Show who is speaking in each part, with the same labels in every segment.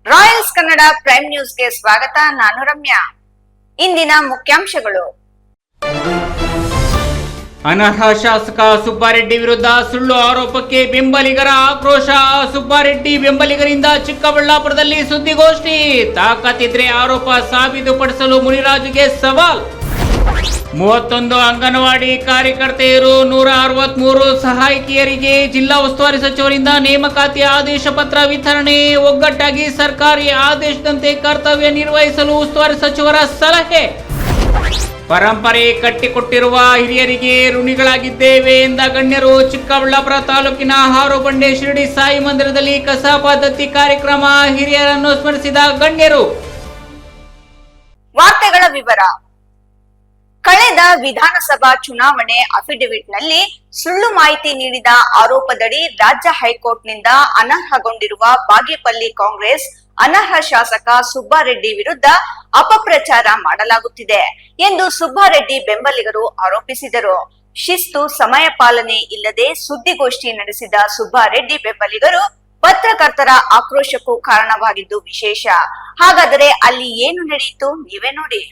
Speaker 1: Royals Kannada prime ನ್ಯೂಸ್ಗೆ ಸ್ವಾಗತ. ನಾನು ರಮ್ಯಾ. ಇಂದಿನ ಮುಖ್ಯಾಂಶಗಳು.
Speaker 2: ಅನರ್ಹ ಶಾಸಕ ಸುಬ್ಬಾರೆಡ್ಡಿ ವಿರುದ್ಧ ಸುಳ್ಳು ಆರೋಪಕ್ಕೆ ಬೆಂಬಲಿಗರ ಆಕ್ರೋಶ. ಸುಬ್ಬಾರೆಡ್ಡಿ ಬೆಂಬಲಿಗರಿಂದ ಚಿಕ್ಕಬಳ್ಳಾಪುರದಲ್ಲಿ ಸುದ್ದಿಗೋಷ್ಠಿ. ತಾಕತ್ತಿದ್ರೆ ಆರೋಪ ಸಾಬೀತುಪಡಿಸಲು ಮುನಿರಾಜುಗೆ ಸವಾಲ್. 31 ಅಂಗನವಾಡಿ ಕಾರ್ಯಕರ್ತೆಯರು, 163 ಸಹಾಯಕಿಯರಿಗೆ ಜಿಲ್ಲಾ ಉಸ್ತುವಾರಿ ಸಚಿವರಿಂದ ನೇಮಕಾತಿ ಆದೇಶ ಪತ್ರ ವಿತರಣೆ. ಒಗ್ಗಟ್ಟಾಗಿ ಸರ್ಕಾರಿ ಆದೇಶದಂತೆ ಕರ್ತವ್ಯ ನಿರ್ವಹಿಸಲು ಉಸ್ತುವಾರಿ ಸಚಿವರ ಸಲಹೆ. ಪರಂಪರೆ ಕಟ್ಟಿಕೊಟ್ಟಿರುವ ಹಿರಿಯರಿಗೆ ಋಣಿಗಳಾಗಿದ್ದೇವೆ ಎಂದ ಗಣ್ಯರು. ಚಿಕ್ಕಬಳ್ಳಾಪುರ ತಾಲೂಕಿನ ಹಾರೋಬಂಡೆ ಶಿರಡಿ ಸಾಯಿ ಮಂದಿರದಲ್ಲಿ ಕಸಾಪ ದತ್ತಿ ಕಾರ್ಯಕ್ರಮ. ಹಿರಿಯರನ್ನು ಸ್ಮರಿಸಿದ ಗಣ್ಯರು.
Speaker 1: ವಾರ್ತೆಗಳ ವಿವರ. ಕಳೆದ ವಿಧಾನಸಭಾ ಚುನಾವಣೆ ಅಫಿಡವಿಟ್ನಲ್ಲಿ ಸುಳ್ಳು ಮಾಹಿತಿ ನೀಡಿದ ಆರೋಪದಡಿ ರಾಜ್ಯ ಹೈಕೋರ್ಟ್ನಿಂದ ಅನರ್ಹಗೊಂಡಿರುವ ಬಾಗೇಪಲ್ಲಿ ಕಾಂಗ್ರೆಸ್ ಅನರ್ಹ ಶಾಸಕ ಸುಬ್ಬಾರೆಡ್ಡಿ ವಿರುದ್ಧ ಅಪಪ್ರಚಾರ ಮಾಡಲಾಗುತ್ತಿದೆ ಎಂದು ಸುಬ್ಬಾರೆಡ್ಡಿ ಬೆಂಬಲಿಗರು ಆರೋಪಿಸಿದರು. ಶಿಸ್ತು, ಸಮಯ ಪಾಲನೆ ಇಲ್ಲದೆ ಸುದ್ದಿಗೋಷ್ಠಿ ನಡೆಸಿದ ಸುಬ್ಬಾರೆಡ್ಡಿ ಬೆಂಬಲಿಗರು ಪತ್ರಕರ್ತರ ಆಕ್ರೋಶಕ್ಕೂ ಕಾರಣವಾಗಿದ್ದು ವಿಶೇಷ. ಹಾಗಾದರೆ ಅಲ್ಲಿ ಏನು ನಡೆಯಿತು ನೀವೇ ನೋಡಿ.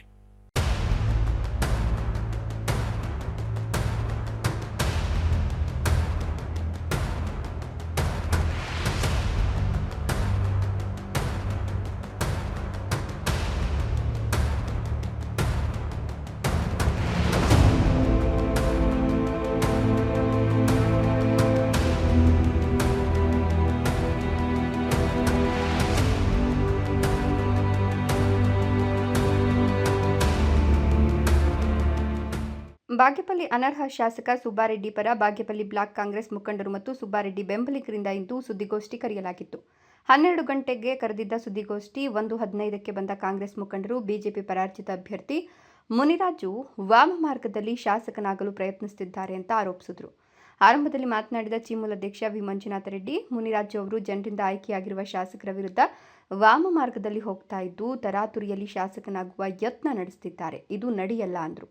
Speaker 3: ಬಾಗೇಪಲ್ಲಿ ಅನರ್ಹ ಶಾಸಕ ಸುಬ್ಬಾರೆಡ್ಡಿ ಪರ ಬಾಗೇಪಲ್ಲಿ ಬ್ಲಾಕ್ ಕಾಂಗ್ರೆಸ್ ಮುಖಂಡರು ಮತ್ತು ಸುಬ್ಬಾರೆಡ್ಡಿ ಬೆಂಬಲಿಗರಿಂದ ಇಂದು ಸುದ್ದಿಗೋಷ್ಠಿ ಕರೆಯಲಾಗಿತ್ತು. 12 ಗಂಟೆಗೆ ಕರೆದಿದ್ದ ಸುದ್ದಿಗೋಷ್ಠಿ 1:15ಕ್ಕೆ ಬಂದ ಕಾಂಗ್ರೆಸ್ ಮುಖಂಡರು ಬಿಜೆಪಿ ಪರಾಜಿತ ಅಭ್ಯರ್ಥಿ ಮುನಿರಾಜು ವಾಮ ಮಾರ್ಗದಲ್ಲಿ ಶಾಸಕನಾಗಲು ಪ್ರಯತ್ನಿಸುತ್ತಿದ್ದಾರೆ ಅಂತ ಆರೋಪಿಸಿದರು. ಆರಂಭದಲ್ಲಿ ಮಾತನಾಡಿದ ಚಿಮೂಲ್ ಅಧ್ಯಕ್ಷ ವಿ ಮಂಜುನಾಥ ರೆಡ್ಡಿ, ಮುನಿರಾಜು ಅವರು ಜನರಿಂದ ಆಯ್ಕೆಯಾಗಿರುವ ಶಾಸಕರ ವಿರುದ್ಧ ವಾಮ ಮಾರ್ಗದಲ್ಲಿ ಹೋಗ್ತಾ ಇದ್ದು ತರಾತುರಿಯಲ್ಲಿ ಶಾಸಕನಾಗುವ ಯತ್ನ ನಡೆಸುತ್ತಿದ್ದಾರೆ. ಇದು ನಡೆಯಲ್ಲ ಅಂದರು.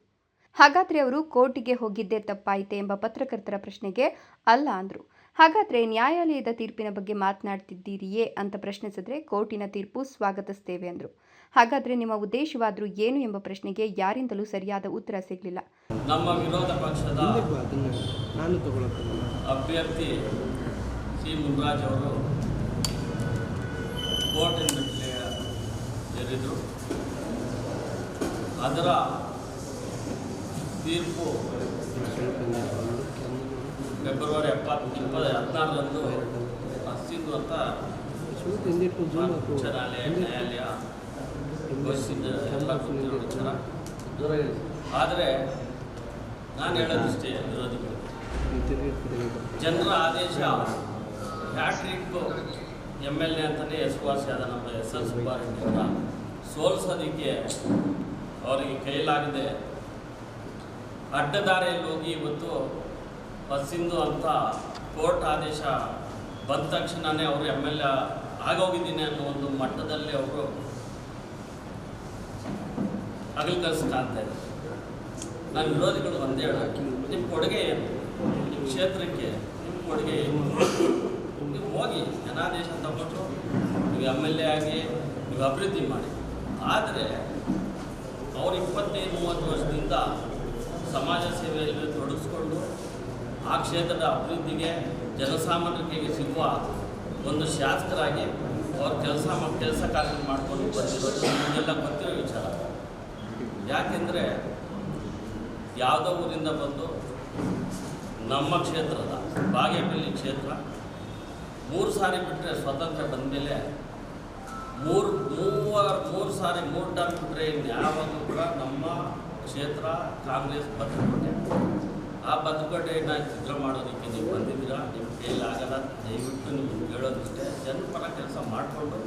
Speaker 3: ಹಾಗಾದರೆ ಅವರು ಕೋರ್ಟಿಗೆ ಹೋಗಿದ್ದೇ ತಪ್ಪಾಯಿತೆ ಎಂಬ ಪತ್ರಕರ್ತರ ಪ್ರಶ್ನೆಗೆ ಅಲ್ಲ ಅಂದರು. ಹಾಗಾದರೆ ನ್ಯಾಯಾಲಯದ ತೀರ್ಪಿನ ಬಗ್ಗೆ ಮಾತನಾಡ್ತಿದ್ದೀರಿಯೇ ಅಂತ ಪ್ರಶ್ನಿಸಿದ್ರೆ ಕೋರ್ಟಿನ ತೀರ್ಪು ಸ್ವಾಗತಿಸ್ತೇವೆ ಅಂದರು. ಹಾಗಾದರೆ ನಿಮ್ಮ ಉದ್ದೇಶವಾದರೂ ಏನು ಎಂಬ ಪ್ರಶ್ನೆಗೆ ಯಾರಿಂದಲೂ ಸರಿಯಾದ ಉತ್ತರ ಸಿಗಲಿಲ್ಲ.
Speaker 4: ನಮ್ಮ ವಿರೋಧ ಪಕ್ಷದ ಅಭ್ಯರ್ಥಿ ಸಿ ಮುನಿರಾಜ್ ಅವರು ಕೋರ್ಟಿನ ಏರಿದ್ರು. ಅದರ ತೀರ್ಪು ಫೆಬ್ರವರಿ 16ರಂದು ಅಸ್ತಿತ್ವಂತ ಉಚ್ಚ ನ್ಯಾಯಾಲಯ ಘೋಷಿಸಿದ ಎಲ್ಲ ಗೊತ್ತಿರೋ ವಿಚಾರ. ಆದರೆ ನಾನು ಹೇಳೋದಿಷ್ಟೇ, ವಿರೋಧಿಗಳು ಜನರ ಆದೇಶ ಹ್ಯಾಟ್ರಿಕ್ MLA ಅಂತಲೇ ಹೆಸರುವಾಸಿಯಾದ ನಮ್ಮ SL ಸುಬ್ಬಾರೆಡ್ಡಿಯವರ ಸೋಲಿಸೋದಕ್ಕೆ ಅವರಿಗೆ ಕೈಲಾಗದೆ ಅಡ್ಡದಾರಿಯಲ್ಲಿ ಹೋಗಿ ಇವತ್ತು ಸಿಂಧು ಅಂತ ಕೋರ್ಟ್ ಆದೇಶ ಬಂದ ತಕ್ಷಣವೇ ಅವರು MLA ಆಗೋಗಿದ್ದೀನಿ ಅನ್ನೋ ಒಂದು ಮಟ್ಟದಲ್ಲಿ ಅವರು ಅಗಲಕಲ್ಸ್ ಕಾಣ್ತಾ ಇದ್ದಾರೆ. ನಾನು ವಿರೋಧಿಗಳು ಒಂದೇ ಹೇಳೋಕೆ, ನಿಮ್ಮ ಕೊಡುಗೆ ಏನು? ನಿಮ್ಮ ಕ್ಷೇತ್ರಕ್ಕೆ ನಿಮ್ಮ ಕೊಡುಗೆ ಏನು? ನೀವು ಹೋಗಿ ಜನಾದೇಶ ತಗೊಂಡು ನೀವು MLA ಆಗಿ ನೀವು ಅಭಿವೃದ್ಧಿ ಮಾಡಿ. ಆದರೆ ಅವರು 25-30 ವರ್ಷದಿಂದ ಸಮಾಜ ಸೇವೆಯಲ್ಲಿ ತೊಡಗಿಸ್ಕೊಂಡು ಆ ಕ್ಷೇತ್ರದ ಅಭಿವೃದ್ಧಿಗೆ ಜನಸಾಮಾನ್ಯರಿಗೆ ಸಿಗುವ ಒಂದು ಶಾಸಕರಾಗಿ ಅವ್ರ ಕೆಲಸ ಕಾರ್ಯ ಮಾಡಿಕೊಂಡು ಬಂದಿರೋದು ಇದೆಲ್ಲ ಗೊತ್ತಿರೋ ವಿಚಾರ. ಯಾಕೆಂದರೆ ಯಾವುದೋ ಊರಿಂದ ಬಂದು ನಮ್ಮ ಕ್ಷೇತ್ರದ ಬಾಗೇಪಲ್ಲಿ ಕ್ಷೇತ್ರ 3 ಸಾರಿ ಬಿಟ್ಟರೆ ಸ್ವಾತಂತ್ರ್ಯ ಬಂದ ಮೇಲೆ ಮೂರು ಸಾರಿ 3 ಟರ್ಮ್ ಬಿಟ್ಟರೆ ಯಾವಾಗಲೂ ಕೂಡ ನಮ್ಮ ಕ್ಷೇತ್ರ ಕಾಂಗ್ರೆಸ್ ಬದ್ಧಕೋಟೆ. ಆ ಬದ್ಧಕೋಟೆಯನ್ನು ಚಿತ್ರ ಮಾಡೋದಕ್ಕೆ ನೀವು ಬಂದಿದ್ದೀರಾ. ನಿಮ್ಮ ಕೈಲಾಗಲ್ಲ. ದಯವಿಟ್ಟು ನಿಮ್ಗೆ ಹೇಳೋದಿಷ್ಟೇ, ಜನಪರ ಕೆಲಸ ಮಾಡಿಕೊಂಡು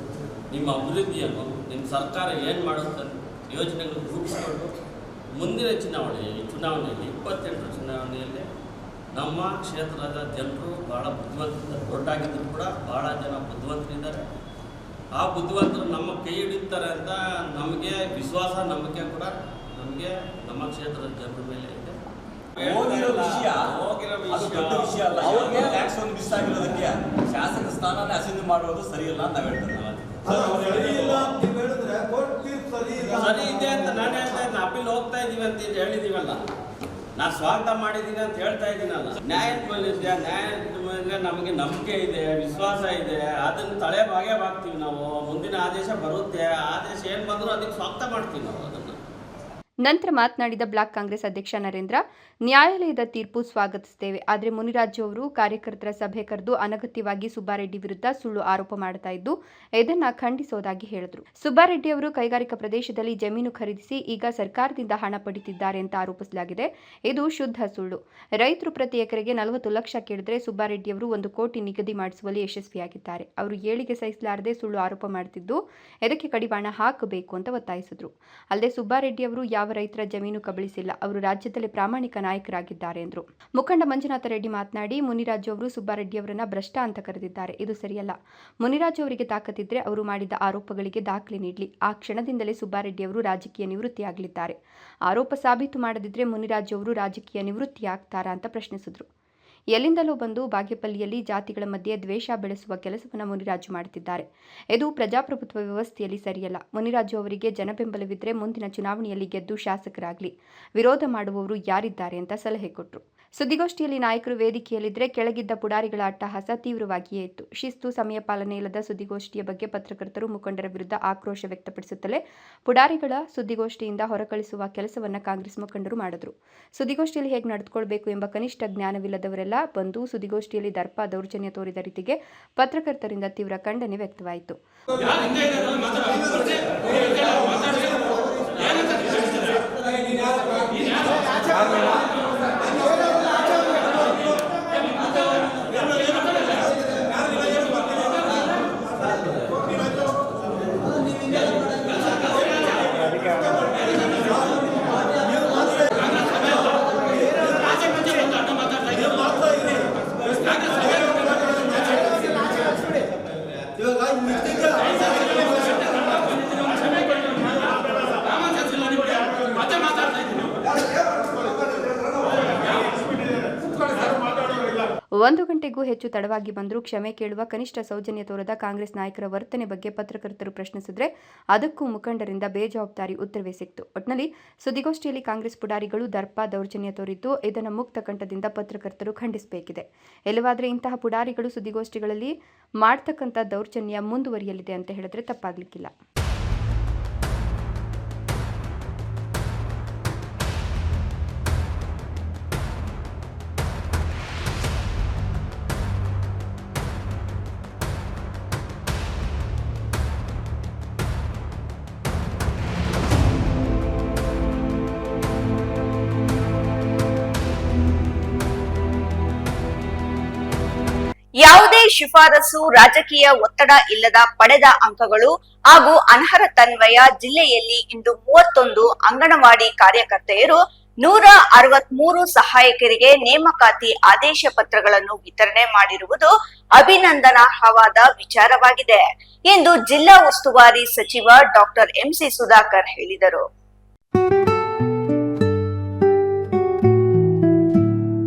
Speaker 4: ನಿಮ್ಮ ಅಭಿವೃದ್ಧಿಯನ್ನು ನಿಮ್ಮ ಸರ್ಕಾರ ಏನು ಮಾಡುತ್ತೆ ಯೋಜನೆಗಳು ರೂಪಿಸ್ಕೊಂಡು ಮುಂದಿನ ಚುನಾವಣೆಯಲ್ಲಿ 28 ಚುನಾವಣೆಯಲ್ಲಿ ನಮ್ಮ ಕ್ಷೇತ್ರದ ಜನರು ಭಾಳ ಬುದ್ಧಿವಂತರಿದ್ದಾರೆ. ದೊಡ್ಡಾಗಿದ್ದರೂ ಕೂಡ ಭಾಳ ಜನ ಬುದ್ಧಿವಂತರಿದ್ದಾರೆ. ಆ ಬುದ್ಧಿವಂತರು ನಮ್ಮ ಕೈ ಹಿಡಿತಾರೆ ಅಂತ ನಮಗೆ ವಿಶ್ವಾಸ, ನಂಬಿಕೆ ಕೂಡ ನಮಗೆ ನಮ್ಮ ಕ್ಷೇತ್ರದ ಜನರ ಮೇಲೆ ಇದೆ.
Speaker 5: ಹೋಗಿರೋ ವಿಷಯ ದೊಡ್ಡ ವಿಷಯ ಅಲ್ಲ. ಅವ್ರಿಗೆ ಟ್ಯಾಕ್ಸ್ ಒಂದು ಮಿಸ್ ಆಗಿರೋದಕ್ಕೆ ಶಾಸಕ ಸ್ಥಾನನೇ ಅಸಿಂಧು ಮಾಡೋದು ಸರಿಯಲ್ಲ ಅಂತ ಹೇಳ್ತಾರೆ. ಸರಿ ಇಲ್ಲ ಅಂತ ನೀವು ಹೇಳಿದ್ರೆ ಕೋರ್ಟ್ ತೀರ್ಪು ಸರಿ ಇಲ್ಲ.
Speaker 4: ಸರಿ ಇದೆ ಅಂತ ನಾನು ಹೇಳ್ತಾ ಇದ್ದೀನಿ. ಅಪೀಲ್ ಹೋಗ್ತಾ ಇದೀವಿ ಅಂತ ಹೇಳಿದೀವಲ್ಲ, ನಾನು ಸ್ವಾಗತ ಮಾಡಿದ್ದೀನಿ ಅಂತ ಹೇಳ್ತಾ ಇದ್ದೀನಲ್ಲ. ನ್ಯಾಯದ ಮೇಲೆ ನ್ಯಾಯದ ಮೇಲೆ ನಮಗೆ ನಂಬಿಕೆ ಇದೆ, ವಿಶ್ವಾಸ ಇದೆ. ಅದನ್ನು ತಳೆಬಾಗೇ ಬಾಗ್ತೀವಿ ನಾವು. ಮುಂದಿನ ಆದೇಶ ಬರುತ್ತೆ, ಆದೇಶ ಏನು ಬಂದರೂ ಅದಕ್ಕೆ ಸ್ವಾಗತ ಮಾಡ್ತೀವಿ ನಾವು ಅದನ್ನು.
Speaker 3: ನಂತರ ಮಾತನಾಡಿದ ಬ್ಲಾಕ್ ಕಾಂಗ್ರೆಸ್ ಅಧ್ಯಕ್ಷ ನರೇಂದ್ರ, ನ್ಯಾಯಾಲಯದ ತೀರ್ಪು ಸ್ವಾಗತಿಸುತ್ತೇವೆ. ಆದರೆ ಮುನಿರಾಜು ಅವರು ಕಾರ್ಯಕರ್ತರ ಸಭೆ ಕರೆದು ಅನಗತ್ಯವಾಗಿ ಸುಬ್ಬಾರೆಡ್ಡಿ ವಿರುದ್ಧ ಸುಳ್ಳು ಆರೋಪ ಮಾಡ್ತಾ ಇದ್ದು ಇದನ್ನ ಖಂಡಿಸೋದಾಗಿ ಹೇಳಿದರು. ಸುಬ್ಬಾರೆಡ್ಡಿ ಅವರು ಕೈಗಾರಿಕಾ ಪ್ರದೇಶದಲ್ಲಿ ಜಮೀನು ಖರೀದಿಸಿ ಈಗ ಸರ್ಕಾರದಿಂದ ಹಣ ಪಡೆದಿದ್ದಾರೆ ಅಂತ ಆರೋಪಿಸಲಾಗಿದೆ. ಇದು ಶುದ್ಧ ಸುಳ್ಳು. ರೈತರು ಪ್ರತಿ ಎಕರೆಗೆ 40 ಲಕ್ಷ ಕೇಳಿದ್ರೆ ಸುಬ್ಬಾರೆಡ್ಡಿ ಅವರು 1 ಕೋಟಿ ನಿಗದಿ ಮಾಡಿಸುವಲ್ಲಿ ಯಶಸ್ವಿಯಾಗಿದ್ದಾರೆ. ಅವರು ಏಳಿಗೆ ಸಹಿಸಲಾರದೆ ಸುಳ್ಳು ಆರೋಪ ಮಾಡುತ್ತಿದ್ದು ಇದಕ್ಕೆ ಕಡಿವಾಣ ಹಾಕಬೇಕು ಅಂತ ಒತ್ತಾಯಿಸಿದರು. ಅಲ್ಲದೆ ಸುಬ್ಬಾರೆಡ್ಡಿ ಅವರು ಯಾವ ರೈತರ ಜಮೀನು ಕಬಳಿಸಿಲ್ಲ, ಅವರು ರಾಜ್ಯದಲ್ಲಿ ಪ್ರಾಮಾಣಿಕ ನಾಯಕರಾಗಿದ್ದಾರೆ ಎಂದರು. ಮುಖಂಡ ಮಂಜುನಾಥ ರೆಡ್ಡಿ ಮಾತನಾಡಿ, ಮುನಿರಾಜು ಅವರು ಸುಬ್ಬಾರೆಡ್ಡಿ ಅವರನ್ನ ಭ್ರಷ್ಟ ಅಂತ ಕರೆದಿದ್ದಾರೆ. ಇದು ಸರಿಯಲ್ಲ. ಮುನಿರಾಜು ಅವರಿಗೆ ತಾಕತ್ತಿದ್ರೆ ಅವರು ಮಾಡಿದ ಆರೋಪಗಳಿಗೆ ದಾಖಲೆ ನೀಡಲಿ. ಆ ಕ್ಷಣದಿಂದಲೇ ಸುಬ್ಬಾರೆಡ್ಡಿ ಅವರು ರಾಜಕೀಯ ನಿವೃತ್ತಿಯಾಗಲಿದ್ದಾರೆ. ಆರೋಪ ಸಾಬೀತು ಮಾಡದಿದ್ರೆ ಮುನಿರಾಜು ಅವರು ರಾಜಕೀಯ ನಿವೃತ್ತಿಯಾಗ್ತಾರಾ ಅಂತ ಪ್ರಶ್ನಿಸಿದರು. ಎಲ್ಲಿಂದಲೂ ಬಂದು ಬಾಗೇಪಲ್ಲಿಯಲ್ಲಿ ಜಾತಿಗಳ ಮಧ್ಯೆ ದ್ವೇಷ ಬೆಳೆಸುವ ಕೆಲಸವನ್ನು ಮುನಿರಾಜು ಮಾಡುತ್ತಿದ್ದಾರೆ. ಇದು ಪ್ರಜಾಪ್ರಭುತ್ವ ವ್ಯವಸ್ಥೆಯಲ್ಲಿ ಸರಿಯಲ್ಲ. ಮುನಿರಾಜು ಅವರಿಗೆ ಜನಬೆಂಬಲವಿದ್ದರೆ ಮುಂದಿನ ಚುನಾವಣೆಯಲ್ಲಿ ಗೆದ್ದು ಶಾಸಕರಾಗಲಿ. ವಿರೋಧ ಮಾಡುವವರು ಯಾರಿದ್ದಾರೆ ಅಂತ ಸಲಹೆ ಕೊಟ್ಟರು. ಸುದ್ದಿಗೋಷ್ಠಿಯಲ್ಲಿ ನಾಯಕರು ವೇದಿಕೆಯಲ್ಲಿದ್ದರೆ ಕೆಳಗಿದ್ದ ಪುಡಾರಿಗಳ ಅಟ್ಟಹಾಸ ತೀವ್ರವಾಗಿಯೇ ಇತ್ತು. ಶಿಸ್ತು, ಸಮಯ ಪಾಲನೆ ಇಲ್ಲದ ಸುದ್ದಿಗೋಷ್ಠಿಯ ಬಗ್ಗೆ ಪತ್ರಕರ್ತರು ಮುಖಂಡರ ವಿರುದ್ಧ ಆಕ್ರೋಶ ವ್ಯಕ್ತಪಡಿಸುತ್ತಲೇ ಪುಡಾರಿಗಳ ಸುದ್ದಿಗೋಷ್ಠಿಯಿಂದ ಹೊರಕಳಿಸುವ ಕೆಲಸವನ್ನು ಕಾಂಗ್ರೆಸ್ ಮುಖಂಡರು ಮಾಡಿದ್ರು. ಸುದ್ದಿಗೋಷ್ಠಿಯಲ್ಲಿ ಹೇಗೆ ನಡೆದುಕೊಳ್ಳಬೇಕು ಎಂಬ ಕನಿಷ್ಠ ಜ್ಞಾನವಿಲ್ಲದವರೆಲ್ಲ ಬಂದು ಸುದ್ದಿಗೋಷ್ಠಿಯಲ್ಲಿ ದರ್ಪ ದೌರ್ಜನ್ಯ ತೋರಿದ ರೀತಿಗೆ ಪತ್ರಕರ್ತರಿಂದ ತೀವ್ರ ಖಂಡನೆ ವ್ಯಕ್ತವಾಯಿತು. ಒಂದು ಗಂಟೆಗೂ ಹೆಚ್ಚು ತಡವಾಗಿ ಬಂದರೂ ಕ್ಷಮೆ ಕೇಳುವ ಕನಿಷ್ಠ ಸೌಜನ್ಯ ತೋರದ ಕಾಂಗ್ರೆಸ್ ನಾಯಕರ ವರ್ತನೆ ಬಗ್ಗೆ ಪತ್ರಕರ್ತರು ಪ್ರಶ್ನಿಸಿದ್ರೆ ಅದಕ್ಕೂ ಮುಖಂಡರಿಂದ ಬೇಜವಾಬ್ದಾರಿ ಉತ್ತರವೇ ಸಿಕ್ತು. ಒಟ್ನಲ್ಲಿ ಸುದ್ದಿಗೋಷ್ಠಿಯಲ್ಲಿ ಕಾಂಗ್ರೆಸ್ ಪುಡಾರಿಗಳು ದರ್ಪ ದೌರ್ಜನ್ಯ ತೋರಿದ್ದು ಇದನ್ನು ಮುಕ್ತ ಕಂಠದಿಂದ ಪತ್ರಕರ್ತರು ಖಂಡಿಸಬೇಕಿದೆ. ಎಲ್ಲವಾದರೆ ಇಂತಹ ಪುಡಾರಿಗಳು ಸುದ್ದಿಗೋಷ್ಠಿಗಳಲ್ಲಿ ಮಾಡ್ತಕ್ಕಂಥ ದೌರ್ಜನ್ಯ ಮುಂದುವರಿಯಲಿದೆ ಅಂತ ಹೇಳಿದ್ರೆ ತಪ್ಪಾಗ್ಲಿಕ್ಕಿಲ್ಲ.
Speaker 1: ಯಾವುದೇ ಶಿಫಾರಸು, ರಾಜಕೀಯ ಒತ್ತಡ ಇಲ್ಲದ ಪಡೆದ ಅಂಕಗಳು ಹಾಗೂ ಅನರ್ಹತನ್ವಯ ಜಿಲ್ಲೆಯಲ್ಲಿ ಇಂದು 31 ಅಂಗನವಾಡಿ ಕಾರ್ಯಕರ್ತೆಯರು 163 ಸಹಾಯಕರಿಗೆ ನೇಮಕಾತಿ ಆದೇಶ ಪತ್ರಗಳನ್ನು ವಿತರಣೆ ಮಾಡಿರುವುದು ಅಭಿನಂದನಾರ್ಹವಾದ ವಿಚಾರವಾಗಿದೆ ಎಂದು ಜಿಲ್ಲಾ ಉಸ್ತುವಾರಿ ಸಚಿವ ಡಾಕ್ಟರ್ ಎಂಸಿ ಸುಧಾಕರ್ ಹೇಳಿದರು.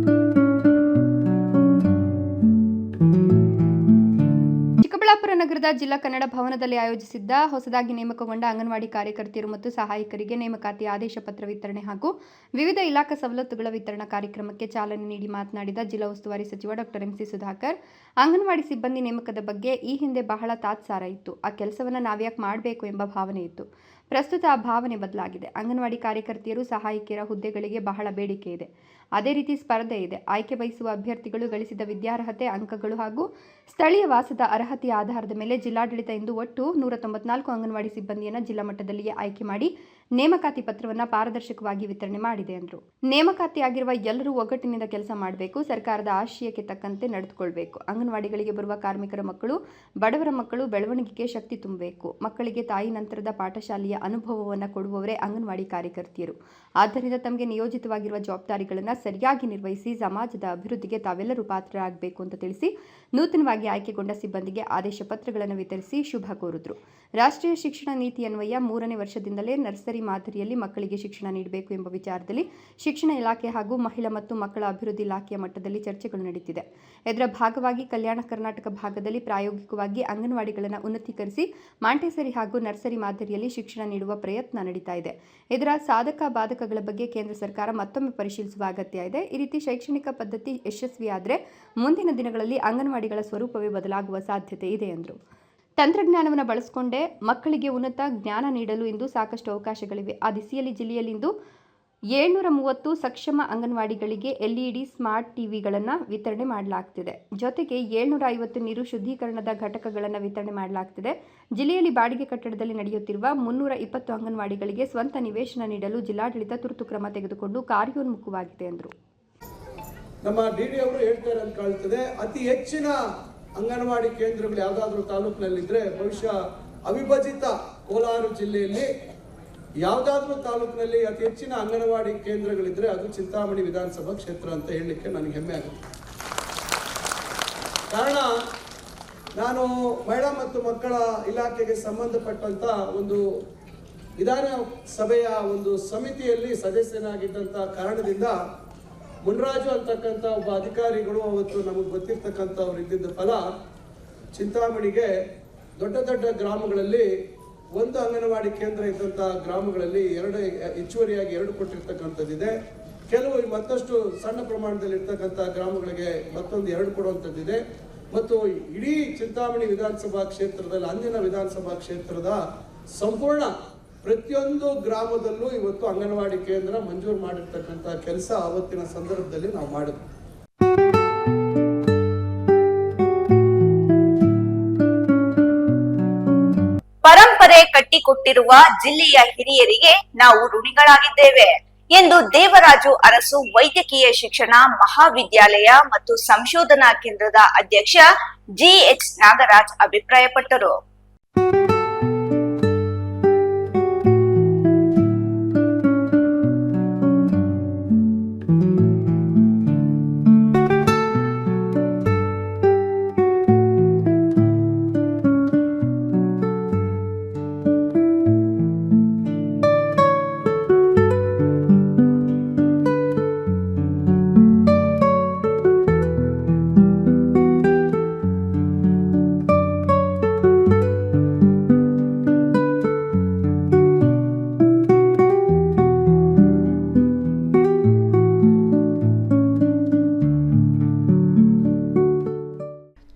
Speaker 3: ಚಿಕ್ಕಬಳ್ಳಾಪುರ ನಗರದ ಜಿಲ್ಲಾ ಕನ್ನಡ ಭವನದಲ್ಲಿ ಆಯೋಜಿಸಿದ್ದ ಹೊಸದಾಗಿ ನೇಮಕಗೊಂಡ ಅಂಗನವಾಡಿ ಕಾರ್ಯಕರ್ತೆಯರು ಮತ್ತು ಸಹಾಯಕರಿಗೆ ನೇಮಕಾತಿ ಆದೇಶ ಪತ್ರ ವಿತರಣೆ ಹಾಗೂ ವಿವಿಧ ಇಲಾಖಾ ಸವಲತ್ತುಗಳ ವಿತರಣಾ ಕಾರ್ಯಕ್ರಮಕ್ಕೆ ಚಾಲನೆ ನೀಡಿ ಮಾತನಾಡಿದ ಜಿಲ್ಲಾ ಉಸ್ತುವಾರಿ ಸಚಿವ ಡಾಕ್ಟರ್ ಎಂಸಿ ಸುಧಾಕರ್, ಅಂಗನವಾಡಿ ಸಿಬ್ಬಂದಿ ನೇಮಕದ ಬಗ್ಗೆ ಈ ಹಿಂದೆ ಬಹಳ ತಾತ್ಸಾರ ಇತ್ತು. ಆ ಕೆಲಸವನ್ನು ನಾವ್ಯಾಕೆ ಮಾಡಬೇಕು ಎಂಬ ಭಾವನೆ ಇತ್ತು. ಪ್ರಸ್ತುತ ಆ ಭಾವನೆ ಬದಲಾಗಿದೆ. ಅಂಗನವಾಡಿ ಕಾರ್ಯಕರ್ತೆಯರು, ಸಹಾಯಕಿಯರ ಹುದ್ದೆಗಳಿಗೆ ಬಹಳ ಬೇಡಿಕೆ ಇದೆ. ಅದೇ ರೀತಿ ಸ್ಪರ್ಧೆ ಇದೆ. ಆಯ್ಕೆ ಬಯಸುವ ಅಭ್ಯರ್ಥಿಗಳು ಗಳಿಸಿದ ವಿದ್ಯಾರ್ಹತೆ ಅಂಕಗಳು ಹಾಗೂ ಸ್ಥಳೀಯ ವಾಸದ ಅರ್ಹತೆಯ ಆಧಾರದ ಮೇಲೆ ಜಿಲ್ಲಾಡಳಿತ ಇಂದು ಒಟ್ಟು 194 ಅಂಗನವಾಡಿ ಸಿಬ್ಬಂದಿಯನ್ನು ಜಿಲ್ಲಾ ಮಟ್ಟದಲ್ಲಿಯೇ ಆಯ್ಕೆ ಮಾಡಿ ನೇಮಕಾತಿ ಪತ್ರವನ್ನು ಪಾರದರ್ಶಕವಾಗಿ ವಿತರಣೆ ಮಾಡಿದೆ ಎಂದರು. ನೇಮಕಾತಿ ಆಗಿರುವ ಎಲ್ಲರೂ ಒಗ್ಗಟ್ಟಿನಿಂದ ಕೆಲಸ ಮಾಡಬೇಕು. ಸರ್ಕಾರದ ಆಶಯಕ್ಕೆ ತಕ್ಕಂತೆ ನಡೆದುಕೊಳ್ಬೇಕು. ಅಂಗನವಾಡಿಗಳಿಗೆ ಬರುವ ಕಾರ್ಮಿಕರ ಮಕ್ಕಳು, ಬಡವರ ಮಕ್ಕಳು ಬೆಳವಣಿಗೆಗೆ ಶಕ್ತಿ ತುಂಬಬೇಕು. ಮಕ್ಕಳಿಗೆ ತಾಯಿ ನಂತರದ ಪಾಠಶಾಲೆಯ ಅನುಭವವನ್ನು ಕೊಡುವವರೇ ಅಂಗನವಾಡಿ ಕಾರ್ಯಕರ್ತೆಯರು. ಆದ್ದರಿಂದ ತಮಗೆ ನಿಯೋಜಿತವಾಗಿರುವ ಜವಾಬ್ದಾರಿಗಳನ್ನು ಸರಿಯಾಗಿ ನಿರ್ವಹಿಸಿ ಸಮಾಜದ ಅಭಿವೃದ್ಧಿಗೆ ತಾವೆಲ್ಲರೂ ಪಾತ್ರರಾಗಬೇಕು ಅಂತ ತಿಳಿಸಿ ನೂತನವಾಗಿ ಆಯ್ಕೆಗೊಂಡ ಸಿಬ್ಬಂದಿಗೆ ಆದೇಶ ಪತ್ರಗಳನ್ನು ವಿತರಿಸಿ ಶುಭ ಕೋರಿದರು. ರಾಷ್ಟ್ರೀಯ ಶಿಕ್ಷಣ ನೀತಿ ಅನ್ವಯ 3ನೇ ವರ್ಷದಿಂದಲೇ ನರ್ಸರಿ ಮಾದರಿಯಲ್ಲಿ ಮಕ್ಕಳಿಗೆ ಶಿಕ್ಷಣ ನೀಡಬೇಕು ಎಂಬ ವಿಚಾರದಲ್ಲಿ ಶಿಕ್ಷಣ ಇಲಾಖೆ ಹಾಗೂ ಮಹಿಳಾ ಮತ್ತು ಮಕ್ಕಳ ಅಭಿವೃದ್ಧಿ ಇಲಾಖೆಯ ಮಟ್ಟದಲ್ಲಿ ಚರ್ಚೆಗಳು ನಡೆಯುತ್ತಿದೆ. ಇದರ ಭಾಗವಾಗಿ ಕಲ್ಯಾಣ ಕರ್ನಾಟಕ ಭಾಗದಲ್ಲಿ ಪ್ರಾಯೋಗಿಕವಾಗಿ ಅಂಗನವಾಡಿಗಳನ್ನು ಉನ್ನತೀಕರಿಸಿ ಮಾಂಟೆಸರಿ ಹಾಗೂ ನರ್ಸರಿ ಮಾದರಿಯಲ್ಲಿ ಶಿಕ್ಷಣ ನೀಡುವ ಪ್ರಯತ್ನ ನಡೀತಾ ಇದೆ. ಇದರ ಸಾಧಕ ಬಾಧಕಗಳ ಬಗ್ಗೆ ಕೇಂದ್ರ ಸರ್ಕಾರ ಮತ್ತೊಮ್ಮೆ ಪರಿಶೀಲಿಸುವ ಅಗತ್ಯ ಇದೆ. ಈ ರೀತಿ ಶೈಕ್ಷಣಿಕ ಪದ್ಧತಿ ಯಶಸ್ವಿಯಾದರೆ ಮುಂದಿನ ದಿನಗಳಲ್ಲಿ ಅಂಗನವಾಡಿಗಳ ಸ್ವರೂಪವೇ ಬದಲಾಗುವ ಸಾಧ್ಯತೆ ಇದೆ ಎಂದರು. ತಂತ್ರಜ್ಞಾನವನ್ನು ಬಳಸಿಕೊಂಡೇ ಮಕ್ಕಳಿಗೆ ಉನ್ನತ ಜ್ಞಾನ ನೀಡಲು ಇಂದು ಸಾಕಷ್ಟು ಅವಕಾಶಗಳಿವೆ. ಆ ದಿಸೆಯಲ್ಲಿ ಜಿಲ್ಲೆಯಲ್ಲಿಂದು 730 ಸಕ್ಷಮ ಅಂಗನವಾಡಿಗಳಿಗೆ LED ಸ್ಮಾರ್ಟ್ ಟಿವಿಗಳನ್ನು ವಿತರಣೆ ಮಾಡಲಾಗ್ತಿದೆ. ಜೊತೆಗೆ 750 ನೀರು ಶುದ್ಧೀಕರಣದ ಘಟಕಗಳನ್ನು ವಿತರಣೆ ಮಾಡಲಾಗ್ತಿದೆ. ಜಿಲ್ಲೆಯಲ್ಲಿ ಬಾಡಿಗೆ ಕಟ್ಟಡದಲ್ಲಿ ನಡೆಯುತ್ತಿರುವ 320 ಅಂಗನವಾಡಿಗಳಿಗೆ ಸ್ವಂತ ನಿವೇಶನ ನೀಡಲು ಜಿಲ್ಲಾಡಳಿತ ತುರ್ತು ಕ್ರಮ ತೆಗೆದುಕೊಂಡು ಕಾರ್ಯೋನ್ಮುಖವಾಗಿದೆ ಎಂದರು.
Speaker 6: ನಮ್ಮ DD ಅವರು ಹೇಳ್ತಾರೆ ಅಂತ ಕಾಣ್ತದೆ, ಅತಿ ಹೆಚ್ಚಿನ ಅಂಗನವಾಡಿ ಕೇಂದ್ರಗಳು ಯಾವುದಾದ್ರೂ ತಾಲೂಕಿನಲ್ಲಿದ್ದರೆ ಬಹುಶಃ ಅವಿಭಜಿತ ಕೋಲಾರ ಜಿಲ್ಲೆಯಲ್ಲಿ ಯಾವುದಾದ್ರೂ ತಾಲೂಕಿನಲ್ಲಿ ಅತಿ ಹೆಚ್ಚಿನ ಅಂಗನವಾಡಿ ಕೇಂದ್ರಗಳಿದ್ರೆ ಅದು ಚಿಂತಾಮಣಿ ವಿಧಾನಸಭಾ ಕ್ಷೇತ್ರ ಅಂತ ಹೇಳಲಿಕ್ಕೆ ನನಗೆ ಹೆಮ್ಮೆ ಆಗುತ್ತೆ. ಕಾರಣ ನಾನು ಮಹಿಳಾ ಮತ್ತು ಮಕ್ಕಳ ಇಲಾಖೆಗೆ ಸಂಬಂಧಪಟ್ಟಂತ ಒಂದು ವಿಧಾನಸಭೆಯ ಒಂದು ಸಮಿತಿಯಲ್ಲಿ ಸದಸ್ಯನಾಗಿದ್ದಂಥ ಕಾರಣದಿಂದ ಮುನ್ರಾಜು ಅಂತಕ್ಕಂಥ ಒಬ್ಬ ಅಧಿಕಾರಿಗಳು ಅವತ್ತು ನಮಗೆ ಗೊತ್ತಿರ್ತಕ್ಕಂಥವ್ರು ಇದ್ದಿದ್ದ ಫಲ ಚಿಂತಾಮಣಿಗೆ ದೊಡ್ಡ ದೊಡ್ಡ ಗ್ರಾಮಗಳಲ್ಲಿ ಒಂದು ಅಂಗನವಾಡಿ ಕೇಂದ್ರ ಇದ್ದಂಥ ಗ್ರಾಮಗಳಲ್ಲಿ ಹೆಚ್ಚುವರಿಯಾಗಿ 2 ಕೊಟ್ಟಿರ್ತಕ್ಕಂಥದ್ದಿದೆ. ಕೆಲವು ಮತ್ತಷ್ಟು ಸಣ್ಣ ಪ್ರಮಾಣದಲ್ಲಿ ಇರ್ತಕ್ಕಂಥ ಗ್ರಾಮಗಳಿಗೆ ಮತ್ತೊಂದು 2 ಕೊಡುವಂಥದ್ದಿದೆ. ಮತ್ತು ಇಡೀ ಚಿಂತಾಮಣಿ ವಿಧಾನಸಭಾ ಕ್ಷೇತ್ರದಲ್ಲಿ ಅಂದಿನ ವಿಧಾನಸಭಾ ಕ್ಷೇತ್ರದ ಸಂಪೂರ್ಣ ಪ್ರತಿಯೊಂದು ಗ್ರಾಮದಲ್ಲೂ ಇವತ್ತು ಅಂಗನವಾಡಿ ಕೇಂದ್ರ ಮಂಜೂರು ಮಾಡಿರ್ತಕ್ಕಂಥ ಕೆಲಸ ಆವತ್ತಿನ ಸಂದರ್ಭದಲ್ಲಿ ನಾವು ಮಾಡಿದ್ವಿ.
Speaker 1: ಪರಂಪರೆ ಕಟ್ಟಿಕೊಟ್ಟಿರುವ ಜಿಲ್ಲೆಯ ಹಿರಿಯರಿಗೆ ನಾವು ಋಣಿಗಳಾಗಿದ್ದೇವೆ ಎಂದು ದೇವರಾಜು ಅರಸು ವೈದ್ಯಕೀಯ ಶಿಕ್ಷಣ ಮಹಾವಿದ್ಯಾಲಯ ಮತ್ತು ಸಂಶೋಧನಾ ಕೇಂದ್ರದ ಅಧ್ಯಕ್ಷ GH ನಾಗರಾಜ್ ಅಭಿಪ್ರಾಯಪಟ್ಟರು.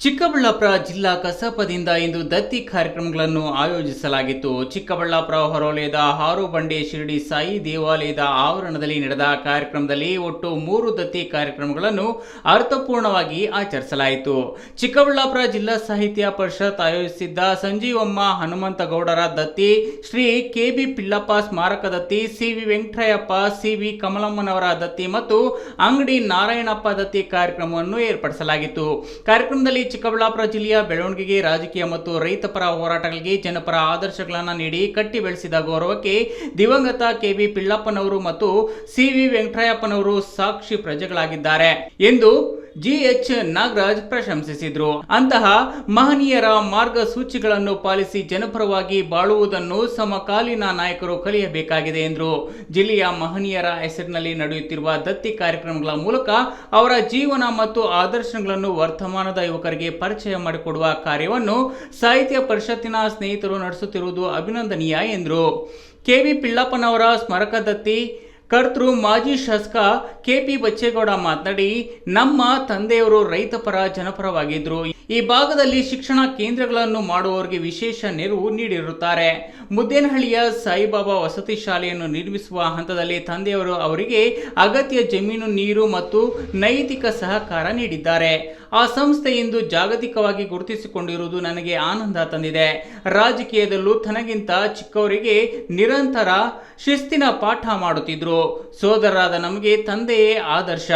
Speaker 2: ಚಿಕ್ಕಬಳ್ಳಾಪುರ ಜಿಲ್ಲಾ ಕಸಾಪದಿಂದ ಇಂದು ದತ್ತಿ ಕಾರ್ಯಕ್ರಮಗಳನ್ನು ಆಯೋಜಿಸಲಾಗಿತ್ತು. ಚಿಕ್ಕಬಳ್ಳಾಪುರ ಹೊರವಲಯದ ಹಾರುಬಂಡೆ ಶಿರಡಿ ಸಾಯಿ ದೇವಾಲಯದ ಆವರಣದಲ್ಲಿ ನಡೆದ ಕಾರ್ಯಕ್ರಮದಲ್ಲಿ ಒಟ್ಟು 3 ದತ್ತಿ ಕಾರ್ಯಕ್ರಮಗಳನ್ನು ಅರ್ಥಪೂರ್ಣವಾಗಿ ಆಚರಿಸಲಾಯಿತು. ಚಿಕ್ಕಬಳ್ಳಾಪುರ ಜಿಲ್ಲಾ ಸಾಹಿತ್ಯ ಪರಿಷತ್ ಆಯೋಜಿಸಿದ್ದ ಸಂಜೀವಮ್ಮ ಹನುಮಂತಗೌಡರ ದತ್ತಿ, ಶ್ರೀ KB ಪಿಳ್ಳಪ್ಪ ಸ್ಮಾರಕ ದತ್ತಿ, CV ವೆಂಕಟಯ್ಯಪ್ಪ, CV ಕಮಲಮ್ಮನವರ ದತ್ತಿ ಮತ್ತು ಅಂಗಡಿ ನಾರಾಯಣಪ್ಪ ದತ್ತಿ ಕಾರ್ಯಕ್ರಮವನ್ನು ಏರ್ಪಡಿಸಲಾಗಿತ್ತು. ಕಾರ್ಯಕ್ರಮದಲ್ಲಿ ಚಿಕ್ಕಬಳ್ಳಾಪುರ ಜಿಲ್ಲೆಯ ಬೆಳವಣಿಗೆಗೆ, ರಾಜಕೀಯ ಮತ್ತು ರೈತ ಪರ ಹೋರಾಟಗಳಿಗೆ ಜನಪರ ಆದರ್ಶಗಳನ್ನು ನೀಡಿ ಕಟ್ಟಿ ಬೆಳೆಸಿದ ಗೌರವಕ್ಕೆ ದಿವಂಗತ KB ಪಿಳ್ಳಪ್ಪನವರು ಮತ್ತು CV ವೆಂಕಟಯ್ಯಪ್ಪನವರು ಸಾಕ್ಷಿ ಪ್ರಜೆಗಳಾಗಿದ್ದಾರೆ ಎಂದು GH ನಾಗರಾಜ್ ಪ್ರಶಂಸಿಸಿದರು. ಅಂತಹ ಮಹನೀಯರ ಮಾರ್ಗಸೂಚಿಗಳನ್ನು ಪಾಲಿಸಿ ಜನಪರವಾಗಿ ಬಾಳುವುದನ್ನು ಸಮಕಾಲೀನ ನಾಯಕರು ಕಲಿಯಬೇಕಾಗಿದೆ ಎಂದರು. ಜಿಲ್ಲೆಯ ಮಹನೀಯರ ಹೆಸರಿನಲ್ಲಿ ನಡೆಯುತ್ತಿರುವ ದತ್ತಿ ಕಾರ್ಯಕ್ರಮಗಳ ಮೂಲಕ ಅವರ ಜೀವನ ಮತ್ತು ಆದರ್ಶಗಳನ್ನು ವರ್ತಮಾನದ ಯುವಕರಿಗೆ ಪರಿಚಯ ಮಾಡಿಕೊಡುವ ಕಾರ್ಯವನ್ನು ಸಾಹಿತ್ಯ ಪರಿಷತ್ತಿನ ಸ್ನೇಹಿತರು ನಡೆಸುತ್ತಿರುವುದು ಅಭಿನಂದನೀಯ ಎಂದರು. KB ಪಿಳ್ಳಪ್ಪನವರ ಸ್ಮಾರಕ ದತ್ತಿ ಕರ್ತೃ ಮಾಜಿ ಶಾಸಕ KP ಬಚ್ಚೇಗೌಡ ಮಾತನಾಡಿ, ನಮ್ಮ ತಂದೆಯವರು ರೈತಪರ ಜನಪರವಾಗಿದ್ದರು. ಈ ಭಾಗದಲ್ಲಿ ಶಿಕ್ಷಣ ಕೇಂದ್ರಗಳನ್ನು ಮಾಡುವವರಿಗೆ ವಿಶೇಷ ನೆರವು ನೀಡಿರುತ್ತಾರೆ. ಮುದ್ದೇನಹಳ್ಳಿಯ ಸಾಯಿಬಾಬಾ ವಸತಿ ಶಾಲೆಯನ್ನು ನಿರ್ಮಿಸುವ ಹಂತದಲ್ಲಿ ತಂದೆಯವರು ಅವರಿಗೆ ಅಗತ್ಯ ಜಮೀನು, ನೀರು ಮತ್ತು ನೈತಿಕ ಸಹಕಾರ ನೀಡಿದ್ದಾರೆ. ಆ ಸಂಸ್ಥೆ ಇಂದು ಜಾಗತಿಕವಾಗಿ ಗುರುತಿಸಿಕೊಂಡಿರುವುದು ನನಗೆ ಆನಂದ ತಂದಿದೆ. ರಾಜಕೀಯದಲ್ಲೂ ತನಗಿಂತ ಚಿಕ್ಕವರಿಗೆ ನಿರಂತರ ಶಿಸ್ತಿನ ಪಾಠ ಮಾಡುತ್ತಿದ್ರು. ಸೋದರರಾದ ನಮಗೆ ತಂದೆ ತಂದೆಯೇ ಆದರ್ಶ.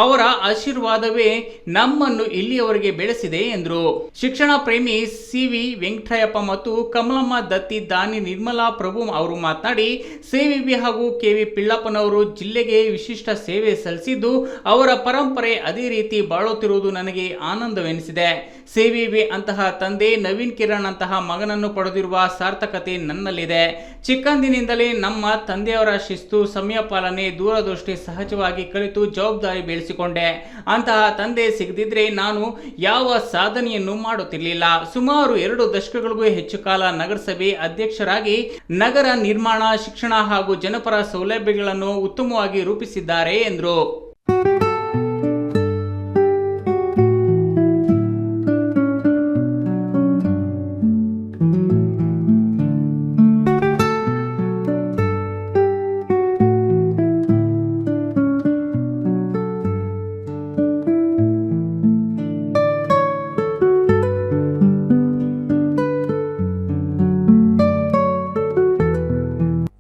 Speaker 2: ಅವರ ಆಶೀರ್ವಾದವೇ ನಮ್ಮನ್ನು ಇಲ್ಲಿಯವರೆಗೆ ಬೆಳೆಸಿದೆ ಎಂದರು. ಶಿಕ್ಷಣ ಪ್ರೇಮಿ ಸಿ.ವಿ. ವೆಂಕಟಯ್ಯಪ್ಪ ಮತ್ತು ಕಮಲಮ್ಮ ದತ್ತಿ ದಾನಿ ನಿರ್ಮಲಾ ಪ್ರಭು ಅವರು ಮಾತನಾಡಿ, ಸಿ.ವಿ. ಹಾಗೂ ಕೆ.ವಿ. ಪಿಳ್ಳಪ್ಪನವರು ಜಿಲ್ಲೆಗೆ ವಿಶಿಷ್ಟ ಸೇವೆ ಸಲ್ಲಿಸಿದ್ದು ಅವರ ಪರಂಪರೆ ಅದೇ ರೀತಿ ಬಾಳುತ್ತಿರುವುದು ನನಗೆ ಆನಂದವೆನಿಸಿದೆ. ಸಿ.ವಿ. ಅಂತಹ ತಂದೆ, ನವೀನ್ ಕಿರಣ್ ಅಂತಹ ಮಗನನ್ನು ಪಡೆದಿರುವ ಸಾರ್ಥಕತೆ ನನ್ನಲ್ಲಿದೆ. ಚಿಕ್ಕಂದಿನಿಂದಲೇ ನಮ್ಮ ತಂದೆಯವರ ಶಿಸ್ತು, ಸಮಯ ಪಾಲನೆ, ದೂರದೃಷ್ಟಿ ಸಹಜವಾಗಿ ಕಲಿತು ಜವಾಬ್ದಾರಿ ಬೆಳೆಸಿಕೊಂಡೆ. ಅಂತಹ ತಂದೆ ಸಿಗದಿದ್ರೆ ನಾನು ಯಾವ ಸಾಧನೆಯನ್ನು ಮಾಡುತ್ತಿರಲಿಲ್ಲ. ಸುಮಾರು 2 ದಶಕಗಳಿಗೂ ಹೆಚ್ಚು ಕಾಲ ನಗರಸಭೆ ಅಧ್ಯಕ್ಷರಾಗಿ ನಗರ ನಿರ್ಮಾಣ, ಶಿಕ್ಷಣ ಹಾಗೂ ಜನಪರ ಸೌಲಭ್ಯಗಳನ್ನು ಉತ್ತಮವಾಗಿ ರೂಪಿಸಿದ್ದಾರೆ ಎಂದರು.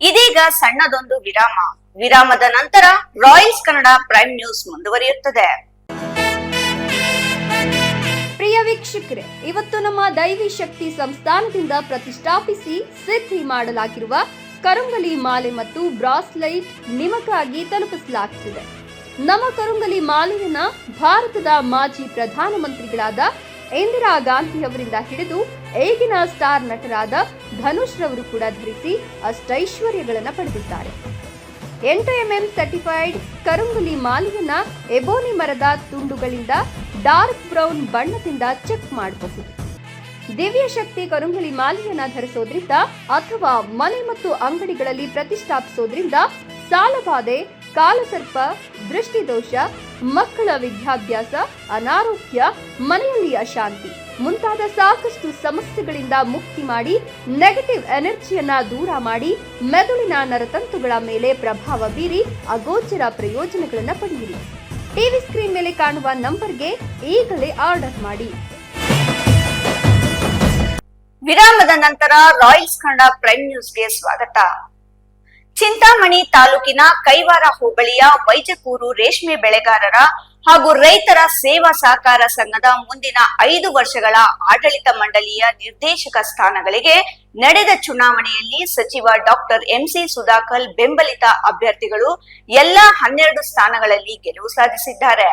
Speaker 1: ಇದೀಗ ಸಣ್ಣದೊಂದು ವಿರಾಮದ ನಂತರ ರಾಯಲ್ಸ್ ಕನ್ನಡ ಪ್ರೈಮ್ ನ್ಯೂಸ್ ಮುಂದುವರಿಯುತ್ತದೆ.
Speaker 3: ಪ್ರಿಯ ವೀಕ್ಷಕರೇ, ಇವತ್ತು ನಮ್ಮ ದೈವಿ ಶಕ್ತಿ ಸಂಸ್ಥಾನದಿಂದ ಪ್ರತಿಷ್ಠಾಪಿಸಿ ಸಿದ್ಧಿ ಮಾಡಲಾಗಿರುವ ಕರುಂಗಲಿ ಮಾಲೆ ಮತ್ತು ಬ್ರಾಸ್ಲೈಟ್ ನಿಮಗಾಗಿ ತಲುಪಿಸಲಾಗುತ್ತಿದೆ. ನಮ್ಮ ಕರುಂಗಲಿ ಮಾಲೆಯನ್ನ ಭಾರತದ ಮಾಜಿ ಪ್ರಧಾನಮಂತ್ರಿಗಳಾದ ಇಂದಿರಾ ಗಾಂಧಿ ಅವರಿಂದ ಹಿಡಿದು ಈಗಿನ ಸ್ಟಾರ್ ನಟರಾದ ಧನುಷ್ ರವರು ಕೂಡ ಧರಿಸಿ ಅಷ್ಟೈಶ್ವರ್ಯಗಳನ್ನು ಪಡೆದಿದ್ದಾರೆ. 8 mm ಸರ್ಟಿಫೈಡ್ ಕರುಂಗಲಿ ಮಾಲೆಯನ್ನ ಎಬೋನಿ ಮರದ ತುಂಡುಗಳಿಂದ ಡಾರ್ಕ್ ಬ್ರೌನ್ ಬಣ್ಣದಿಂದ ಚೆಕ್ ಮಾಡಬಹುದು. ದಿವ್ಯ ಶಕ್ತಿ ಕರುಂಗಲಿ ಮಾಲೆಯನ್ನ ಧರಿಸೋದ್ರಿಂದ ಅಥವಾ ಮನೆ ಮತ್ತು ಅಂಗಡಿಗಳಲ್ಲಿ ಪ್ರತಿಷ್ಠಾಪಿಸೋದ್ರಿಂದ ಸಾಲಬಾಧೆ, ಕಾಲಸರ್ಪ, ದೃಷ್ಟಿದೋಷ, ಮಕ್ಕಳ ವಿದ್ಯಾಭ್ಯಾಸ, ಅನಾರೋಗ್ಯ, ಮನೆಯಲ್ಲಿ ಅಶಾಂತಿ ಮುಂತಾದ ಸಾಕಷ್ಟು ಸಮಸ್ಯೆಗಳಿಂದ ಮುಕ್ತಿ ಮಾಡಿ ನೆಗೆಟಿವ್ ಎನರ್ಜಿಯನ್ನ ದೂರ ಮಾಡಿ ಮೆದುಳಿನ ನರತಂತುಗಳ ಮೇಲೆ ಪ್ರಭಾವ ಬೀರಿ ಅಗೋಚರ ಪ್ರಯೋಜನಗಳನ್ನು ಪಡೆಯಿರಿ. ಟಿವಿ ಸ್ಕ್ರೀನ್ ಮೇಲೆ ಕಾಣುವ ನಂಬರ್ಗೆ ಈಗಲೇ ಆರ್ಡರ್ ಮಾಡಿ.
Speaker 1: ವಿರಾಮದ ನಂತರ ರಾಯಲ್ಸ್ ಕನ್ನಡ ಪ್ರೈಮ್ ನ್ಯೂಸ್ಗೆ ಸ್ವಾಗತ. ಚಿಂತಾಮಣಿ ತಾಲೂಕಿನ ಕೈವಾರ ಹೋಬಳಿಯ ವೈಜಕೂರು ರೇಷ್ಮೆ ಬೆಳೆಗಾರರ ಹಾಗೂ ರೈತರ ಸೇವಾ ಸಹಕಾರ ಸಂಘದ ಮುಂದಿನ 5 ವರ್ಷಗಳ ಆಡಳಿತ ಮಂಡಳಿಯ ನಿರ್ದೇಶಕ ಸ್ಥಾನಗಳಿಗೆ ನಡೆದ ಚುನಾವಣೆಯಲ್ಲಿ ಸಚಿವ ಡಾಕ್ಟರ್ ಎಂಸಿ ಸುಧಾಕರ್ ಬೆಂಬಲಿತ ಅಭ್ಯರ್ಥಿಗಳು ಎಲ್ಲಾ 12 ಸ್ಥಾನಗಳಲ್ಲಿ ಗೆಲುವು ಸಾಧಿಸಿದ್ದಾರೆ.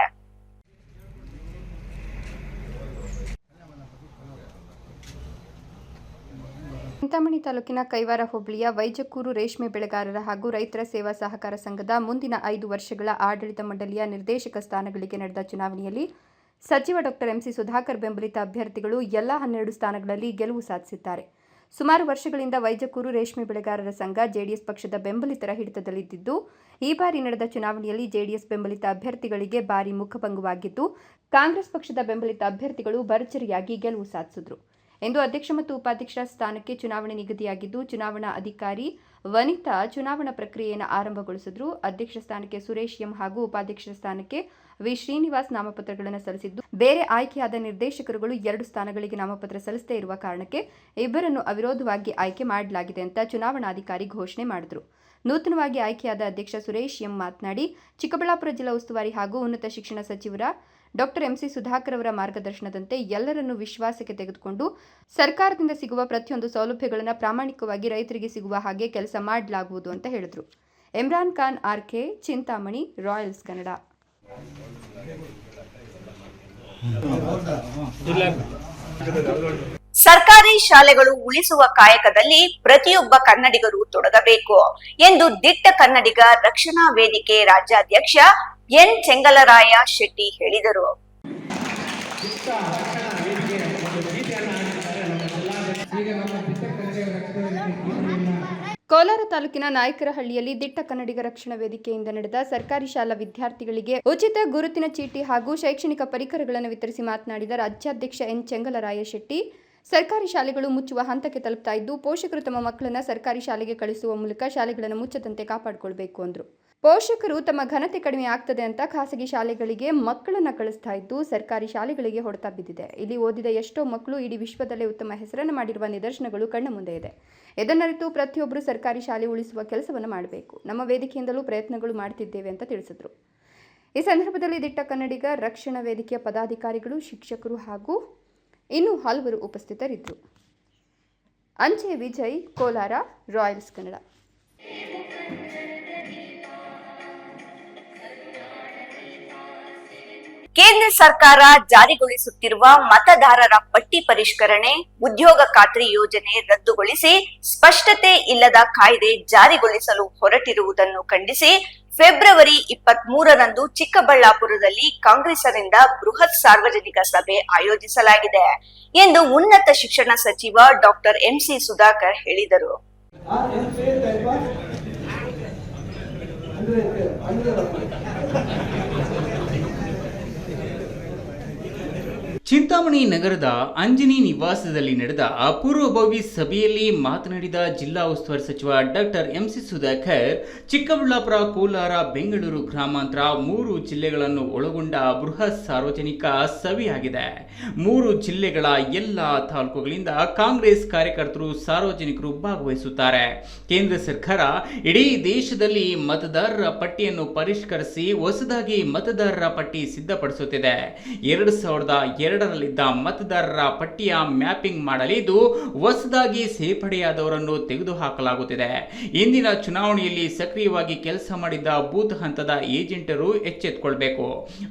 Speaker 3: ಚಿಂತಾಮಣಿ ತಾಲೂಕಿನ ಕೈವಾರ ಹೋಬಳಿಯ ವೈಜಕೂರು ರೇಷ್ಮೆ ಬೆಳೆಗಾರರ ಹಾಗೂ ರೈತರ ಸೇವಾ ಸಹಕಾರ ಸಂಘದ ಮುಂದಿನ 5 ವರ್ಷಗಳ ಆಡಳಿತ ಮಂಡಳಿಯ ನಿರ್ದೇಶಕ ಸ್ಥಾನಗಳಿಗೆ ನಡೆದ ಚುನಾವಣೆಯಲ್ಲಿ ಸಚಿವ ಡಾಕ್ಟರ್ ಎಂಸಿ ಸುಧಾಕರ್ ಬೆಂಬಲಿತ ಅಭ್ಯರ್ಥಿಗಳು ಎಲ್ಲ 12 ಸ್ಥಾನಗಳಲ್ಲಿ ಗೆಲುವು ಸಾಧಿಸಿದ್ದಾರೆ. ಸುಮಾರು ವರ್ಷಗಳಿಂದ ವೈಜಕೂರು ರೇಷ್ಮೆ ಬೆಳೆಗಾರರ ಸಂಘ ಜೆಡಿಎಸ್ ಪಕ್ಷದ ಬೆಂಬಲಿತರ ಹಿಡಿತದಲ್ಲಿದ್ದು, ಈ ಬಾರಿ ನಡೆದ ಚುನಾವಣೆಯಲ್ಲಿ ಜೆಡಿಎಸ್ ಬೆಂಬಲಿತ ಅಭ್ಯರ್ಥಿಗಳಿಗೆ ಭಾರಿ ಮುಖಭಂಗವಾಗಿದ್ದು, ಕಾಂಗ್ರೆಸ್ ಪಕ್ಷದ ಬೆಂಬಲಿತ ಅಭ್ಯರ್ಥಿಗಳು ಭರ್ಜರಿಯಾಗಿ ಗೆಲುವು ಸಾಧಿಸಿದರು ಎಂದು ಅಧ್ಯಕ್ಷ ಮತ್ತು ಉಪಾಧ್ಯಕ್ಷ ಸ್ಥಾನಕ್ಕೆ ಚುನಾವಣೆ ನಿಗದಿಯಾಗಿದ್ದು, ಚುನಾವಣಾ ಅಧಿಕಾರಿ ವನಿತಾ ಚುನಾವಣಾ ಪ್ರಕ್ರಿಯೆಯನ್ನು ಆರಂಭಗೊಳಿಸಿದ್ರು. ಅಧ್ಯಕ್ಷ ಸ್ಥಾನಕ್ಕೆ ಸುರೇಶ್ ಎಂ ಹಾಗೂ ಉಪಾಧ್ಯಕ್ಷ ಸ್ಥಾನಕ್ಕೆ ವಿ ಶ್ರೀನಿವಾಸ್ ನಾಮಪತ್ರಗಳನ್ನು ಸಲ್ಲಿಸಿದ್ದು, ಬೇರೆ ಆಯ್ಕೆಯಾದ ನಿರ್ದೇಶಕರುಗಳು 2 ಸ್ಥಾನಗಳಿಗೆ ನಾಮಪತ್ರ ಸಲ್ಲಿಸದೇ ಇರುವ ಕಾರಣಕ್ಕೆ ಇಬ್ಬರನ್ನು ಅವಿರೋಧವಾಗಿ ಆಯ್ಕೆ ಮಾಡಲಾಗಿದೆ ಅಂತ ಚುನಾವಣಾಧಿಕಾರಿ ಘೋಷಣೆ ಮಾಡಿದರು. ನೂತನವಾಗಿ ಆಯ್ಕೆಯಾದ ಅಧ್ಯಕ್ಷ ಸುರೇಶ್ ಎಂ ಮಾತನಾಡಿ, ಚಿಕ್ಕಬಳ್ಳಾಪುರ ಜಿಲ್ಲಾ ಉಸ್ತುವಾರಿ ಹಾಗೂ ಉನ್ನತ ಶಿಕ್ಷಣ ಸಚಿವರ ಡಾಕ್ಟರ್ ಎಂಸಿ ಸುಧಾಕರ್ ಅವರ ಮಾರ್ಗದರ್ಶನದಂತೆ ಎಲ್ಲರನ್ನೂ ವಿಶ್ವಾಸಕ್ಕೆ ತೆಗೆದುಕೊಂಡು ಸರ್ಕಾರದಿಂದ ಸಿಗುವ ಪ್ರತಿಯೊಂದು ಸೌಲಭ್ಯಗಳನ್ನು ಪ್ರಾಮಾಣಿಕವಾಗಿ ರೈತರಿಗೆ ಸಿಗುವ ಹಾಗೆ ಕೆಲಸ ಮಾಡಲಾಗುವುದು ಅಂತ ಹೇಳಿದರು. Imran Khan RK, Chintamani, Royals Kannada.
Speaker 1: ಸರ್ಕಾರಿ ಶಾಲೆಗಳು ಉಳಿಸುವ ಕಾಯಕದಲ್ಲಿ ಪ್ರತಿಯೊಬ್ಬ ಕನ್ನಡಿಗರು ತೊಡಗಬೇಕು ಎಂದು ದಿಟ್ಟ ಕನ್ನಡಿಗ ರಕ್ಷಣಾ ವೇದಿಕೆ ರಾಜ್ಯಾಧ್ಯಕ್ಷ ಎನ್ ಚೆಂಗಲರಾಯ ಶೆಟ್ಟಿ ಹೇಳಿದರು.
Speaker 3: ಕೋಲಾರ ತಾಲೂಕಿನ ನಾಯಕರಹಳ್ಳಿಯಲ್ಲಿ ದಿಟ್ಟ ಕನ್ನಡಿಗ ರಕ್ಷಣಾ ವೇದಿಕೆಯಿಂದ ನಡೆದ ಸರ್ಕಾರಿ ಶಾಲಾ ವಿದ್ಯಾರ್ಥಿಗಳಿಗೆ ಉಚಿತ ಗುರುತಿನ ಚೀಟಿ ಹಾಗೂ ಶೈಕ್ಷಣಿಕ ಪರಿಕರಗಳನ್ನು ವಿತರಿಸಿ ಮಾತನಾಡಿದ ರಾಜ್ಯಾಧ್ಯಕ್ಷ ಎನ್ ಚೆಂಗಲರಾಯ ಶೆಟ್ಟಿ, ಸರ್ಕಾರಿ ಶಾಲೆಗಳು ಮುಚ್ಚುವ ಹಂತಕ್ಕೆ ತಲುಪ್ತಾ ಇದ್ದು, ಪೋಷಕರು ತಮ್ಮ ಮಕ್ಕಳನ್ನು ಸರ್ಕಾರಿ ಶಾಲೆಗೆ ಕಳಿಸುವ ಮೂಲಕ ಶಾಲೆಗಳನ್ನು ಮುಚ್ಚದಂತೆ ಕಾಪಾಡಿಕೊಳ್ಬೇಕು ಅಂದರು. ಪೋಷಕರು ತಮ್ಮ ಘನತೆ ಕಡಿಮೆ ಆಗ್ತದೆ ಅಂತ ಖಾಸಗಿ ಶಾಲೆಗಳಿಗೆ ಮಕ್ಕಳನ್ನು ಕಳಿಸ್ತಾ ಇದ್ದು, ಸರ್ಕಾರಿ ಶಾಲೆಗಳಿಗೆ ಹೊಡೆತ ಬಿದ್ದಿದೆ. ಇಲ್ಲಿ ಓದಿದ ಎಷ್ಟೋ ಮಕ್ಕಳು ಇಡೀ ವಿಶ್ವದಲ್ಲೇ ಉತ್ತಮ ಹೆಸರನ್ನು ಮಾಡಿರುವ ನಿದರ್ಶನಗಳು ಕಣ್ಣ ಮುಂದೆ ಇದೆ. ಇದನ್ನರಿತು ಪ್ರತಿಯೊಬ್ಬರು ಸರ್ಕಾರಿ ಶಾಲೆ ಉಳಿಸುವ ಕೆಲಸವನ್ನು ಮಾಡಬೇಕು. ನಮ್ಮ ವೇದಿಕೆಯಿಂದಲೂ ಪ್ರಯತ್ನಗಳು ಮಾಡ್ತಿದ್ದೇವೆ ಅಂತ ತಿಳಿಸಿದರು. ಈ ಸಂದರ್ಭದಲ್ಲಿ ದಿಟ್ಟ ಕನ್ನಡಿಗ ರಕ್ಷಣಾ ವೇದಿಕೆಯ ಪದಾಧಿಕಾರಿಗಳು, ಶಿಕ್ಷಕರು ಹಾಗೂ ಇನ್ನೂ ಹಲವರು ಉಪಸ್ಥಿತರಿದ್ದರು. ಅಂಚೆ ವಿಜಯ್, ಕೋಲಾರ, ರಾಯಲ್ಸ್ ಕನ್ನಡ.
Speaker 1: ಕೇಂದ್ರ ಸರ್ಕಾರ ಜಾರಿಗೊಳಿಸುತ್ತಿರುವ ಮತದಾರರ ಪಟ್ಟಿ ಪರಿಷ್ಕರಣೆ, ಉದ್ಯೋಗ ಖಾತ್ರಿ ಯೋಜನೆ ರದ್ದುಗೊಳಿಸಿ ಸ್ಪಷ್ಟತೆ ಇಲ್ಲದ ಕಾಯ್ದೆ ಜಾರಿಗೊಳಿಸಲು ಹೊರಟಿರುವುದನ್ನು ಖಂಡಿಸಿ ಫೆಬ್ರವರಿ 23ರಂದು ಚಿಕ್ಕಬಳ್ಳಾಪುರದಲ್ಲಿ ಕಾಂಗ್ರೆಸ್ಸರಿಂದ ಬೃಹತ್ ಸಾರ್ವಜನಿಕ ಸಭೆ ಆಯೋಜಿಸಲಾಗಿದೆ ಎಂದು ಉನ್ನತ ಶಿಕ್ಷಣ ಸಚಿವ ಡಾಕ್ಟರ್ ಎಂಸಿ ಸುಧಾಕರ್ ಹೇಳಿದರು.
Speaker 2: ಚಿಂತಾಮಣಿ ನಗರದ ಅಂಜನಿ ನಿವಾಸದಲ್ಲಿ ನಡೆದ ಪೂರ್ವಭಾವಿ ಸಭೆಯಲ್ಲಿ ಮಾತನಾಡಿದ ಜಿಲ್ಲಾ ಉಸ್ತುವಾರಿ ಸಚಿವ ಡಾಕ್ಟರ್ ಎಂಸಿ ಸುಧಾಕರ್, ಚಿಕ್ಕಬಳ್ಳಾಪುರ, ಕೋಲಾರ, ಬೆಂಗಳೂರು ಗ್ರಾಮಾಂತರ 3 ಜಿಲ್ಲೆಗಳನ್ನು ಒಳಗೊಂಡ ಬೃಹತ್ ಸಾರ್ವಜನಿಕ ಸಭೆಯಾಗಿದೆ. 3 ಜಿಲ್ಲೆಗಳ ಎಲ್ಲ ತಾಲೂಕುಗಳಿಂದ ಕಾಂಗ್ರೆಸ್ ಕಾರ್ಯಕರ್ತರು, ಸಾರ್ವಜನಿಕರು ಭಾಗವಹಿಸುತ್ತಾರೆ. ಕೇಂದ್ರ ಸರ್ಕಾರ ಇಡೀ ದೇಶದಲ್ಲಿ ಮತದಾರರ ಪಟ್ಟಿಯನ್ನು ಪರಿಷ್ಕರಿಸಿ ಹೊಸದಾಗಿ ಮತದಾರರ ಪಟ್ಟಿ ಸಿದ್ಧಪಡಿಸುತ್ತಿದೆ. 2002ರಲ್ಲಿದ್ದ ಮತದಾರರ ಪಟ್ಟಿಯ ಮ್ಯಾಪಿಂಗ್ ಮಾಡಲಿದ್ದು ಹೊಸದಾಗಿ ಸೇರ್ಪಡೆಯಾದವರನ್ನು ತೆಗೆದುಹಾಕಲಾಗುತ್ತಿದೆ. ಇಂದಿನ ಚುನಾವಣೆಯಲ್ಲಿ ಸಕ್ರಿಯವಾಗಿ ಕೆಲಸ ಮಾಡಿದ್ದ ಬೂತ್ ಹಂತದ ಏಜೆಂಟರು ಎಚ್ಚೆತ್ತುಕೊಳ್ಳಬೇಕು,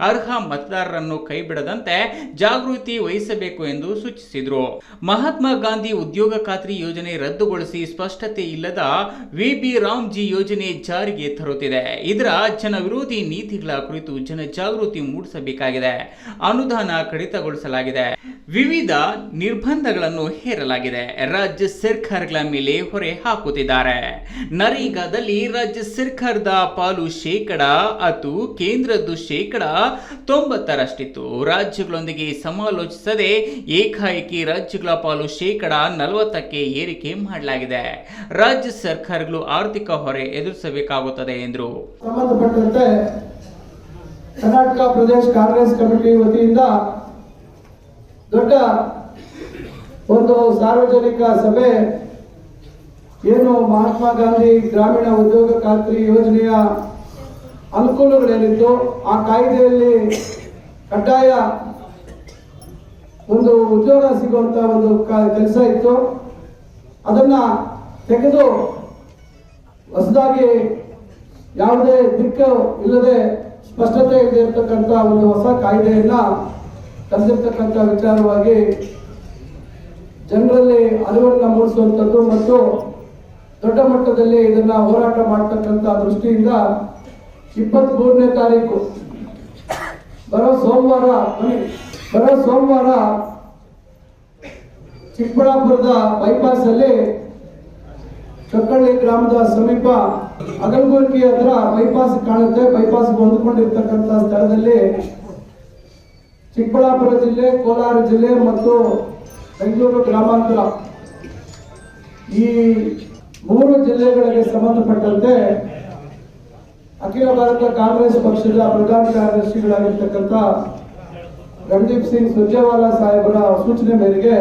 Speaker 2: ಅರ್ಹ ಮತದಾರರನ್ನು ಕೈಬಿಡದಂತೆ ಜಾಗೃತಿ ವಹಿಸಬೇಕು ಎಂದು ಸೂಚಿಸಿದರು. ಮಹಾತ್ಮ ಗಾಂಧಿ ಉದ್ಯೋಗ ಖಾತ್ರಿ ಯೋಜನೆ ರದ್ದುಗೊಳಿಸಿ ಸ್ಪಷ್ಟತೆ ಇಲ್ಲದ ವಿಬಿ ರಾಮ್ಜಿ ಯೋಜನೆ ಜಾರಿಗೆ ತರುತ್ತಿದೆ. ಇದರ ಜನವಿರೋಧಿ ನೀತಿಗಳ ಕುರಿತು ಜನಜಾಗೃತಿ ಮೂಡಿಸಬೇಕಾಗಿದೆ. ಅನುದಾನ ಕಡಿತಗೊಳಿಸಲಾಗಿದೆ, ವಿವಿಧ ನಿರ್ಬಂಧಗಳನ್ನು ಹೇರಲಾಗಿದೆ, ರಾಜ್ಯ ಸರ್ಕಾರಗಳ ಮೇಲೆ ಹೊರೆ ಹಾಕುತ್ತಿದ್ದಾರೆ. ನರೇಗಾದಲ್ಲಿ ರಾಜ್ಯ ಸರ್ಕಾರದ ಪಾಲು 10%, ಕೇಂದ್ರದ್ದು 90%ರಷ್ಟಿತ್ತು. ರಾಜ್ಯಗಳೊಂದಿಗೆ ಸಮಾಲೋಚಿಸದೆ ಏಕಾಏಕಿ ರಾಜ್ಯಗಳ ಪಾಲು 40%ಕ್ಕೆ ಏರಿಕೆ ಮಾಡಲಾಗಿದೆ. ರಾಜ್ಯ ಸರ್ಕಾರಗಳು ಆರ್ಥಿಕ ಹೊರೆ ಎದುರಿಸಬೇಕಾಗುತ್ತದೆ ಎಂದರು.
Speaker 6: ಸಂಬಂಧಪಟ್ಟಂತೆ ಕರ್ನಾಟಕ ಪ್ರದೇಶ ಕಾಂಗ್ರೆಸ್ ಕಮಿಟಿ ವತಿಯಿಂದ ದೊಡ್ಡ ಒಂದು ಸಾರ್ವಜನಿಕ ಸಭೆ ಏನು ಮಹಾತ್ಮ ಗಾಂಧಿ ಗ್ರಾಮೀಣ ಉದ್ಯೋಗ ಖಾತ್ರಿ ಯೋಜನೆಯ ಅನುಕೂಲಗಳೇನಿತ್ತು, ಆ ಕಾಯ್ದೆಯಲ್ಲಿ ಕಡ್ಡಾಯ ಒಂದು ಉದ್ಯೋಗ ಸಿಗುವಂತ ಒಂದು ಕೆಲಸ ಇತ್ತು, ಅದನ್ನ ತೆಗೆದು ಹೊಸದಾಗಿ ಯಾವುದೇ ದಿಕ್ಕು ಇಲ್ಲದೆ ಸ್ಪಷ್ಟತೆ ಇರತಕ್ಕಂಥ ಒಂದು ಹೊಸ ಕಾಯ್ದೆಯನ್ನ ತಂದಿರತಕ್ಕಂಥ ವಿಚಾರವಾಗಿ ಜನರಲ್ಲಿ ಅರಿವನ್ನು ಮೂಡಿಸುವಂಥದ್ದು ಮತ್ತು ದೊಡ್ಡ ಮಟ್ಟದಲ್ಲಿ ಇದನ್ನ ಹೋರಾಟ ಮಾಡತಕ್ಕಂಥ ದೃಷ್ಟಿಯಿಂದ 23ನೇ ತಾರೀಕು ಬರೋ ಸೋಮವಾರ ಚಿಕ್ಕಬಳ್ಳಾಪುರದ ಬೈಪಾಸ್ ಅಲ್ಲಿ ಚೊಕ್ಕಳ್ಳಿ ಗ್ರಾಮದ ಸಮೀಪ ಅಗಲಗುರ್ಕಿ ಹತ್ರ ಬೈಪಾಸ್ ಕಾಣುತ್ತೆ. ಬೈಪಾಸ್ ಹೊಂದಿಕೊಂಡಿರ್ತಕ್ಕಂಥ ಸ್ಥಳದಲ್ಲಿ ಚಿಕ್ಕಬಳ್ಳಾಪುರ ಜಿಲ್ಲೆ, ಕೋಲಾರ ಜಿಲ್ಲೆ ಮತ್ತು ಬೆಂಗಳೂರು ಗ್ರಾಮಾಂತರ ಈ 3 ಜಿಲ್ಲೆಗಳಿಗೆ ಸಂಬಂಧಪಟ್ಟಂತೆ ಅಖಿಲ ಭಾರತ ಕಾಂಗ್ರೆಸ್ ಪಕ್ಷದ ಪ್ರಧಾನ ಕಾರ್ಯದರ್ಶಿಗಳಾಗಿರ್ತಕ್ಕಂಥ ರಣದೀಪ್ ಸಿಂಗ್ ಸುರ್ಜೇವಾಲಾ ಸಾಹೇಬರ ಸೂಚನೆ ಮೇರೆಗೆ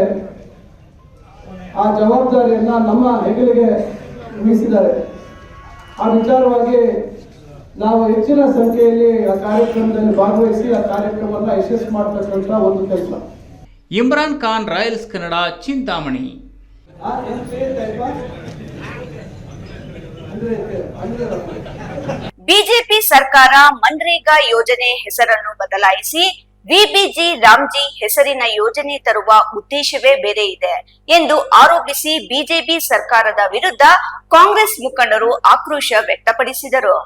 Speaker 6: ಆ ಜವಾಬ್ದಾರಿಯನ್ನ ನಮ್ಮ ಹೆಗಲಿಗೆ ವಹಿಸಿದ್ದಾರೆ. ಆ ವಿಚಾರವಾಗಿ ನಾವು ಹೆಚ್ಚಿನ ಸಂಖ್ಯೆಯಲ್ಲಿ ಆ ಕಾರ್ಯಕ್ರಮದಲ್ಲಿ ಭಾಗವಹಿಸಿ ಆ ಕಾರ್ಯಕ್ರಮವನ್ನು ಯಶಸ್ವಿ ಮಾಡತಕ್ಕಂಥ ಒಂದು ಕೆಲಸ.
Speaker 2: ಇಮ್ರಾನ್ ಖಾನ್, ರಾಯಲ್ಸ್ ಕನ್ನಡ, ಚಿಂತಾಮಣಿ.
Speaker 1: ಬಿಜೆಪಿ ಸರ್ಕಾರ ಮನ್ರೇಗಾ ಯೋಜನೆ ಹೆಸರನ್ನು ಬದಲಾಯಿಸಿ ವಿಬಿಜಿ ರಾಮ್ಜಿ ಹೆಸರಿನ ಯೋಜನೆ ತರುವ ಉದ್ದೇಶವೇ ಬೇರೆ ಇದೆ ಎಂದು ಆರೋಪಿಸಿ ಬಿಜೆಪಿ ಸರ್ಕಾರದ ವಿರುದ್ಧ ಕಾಂಗ್ರೆಸ್ ಮುಖಂಡರು ಆಕ್ರೋಶ ವ್ಯಕ್ತಪಡಿಸಿದರು.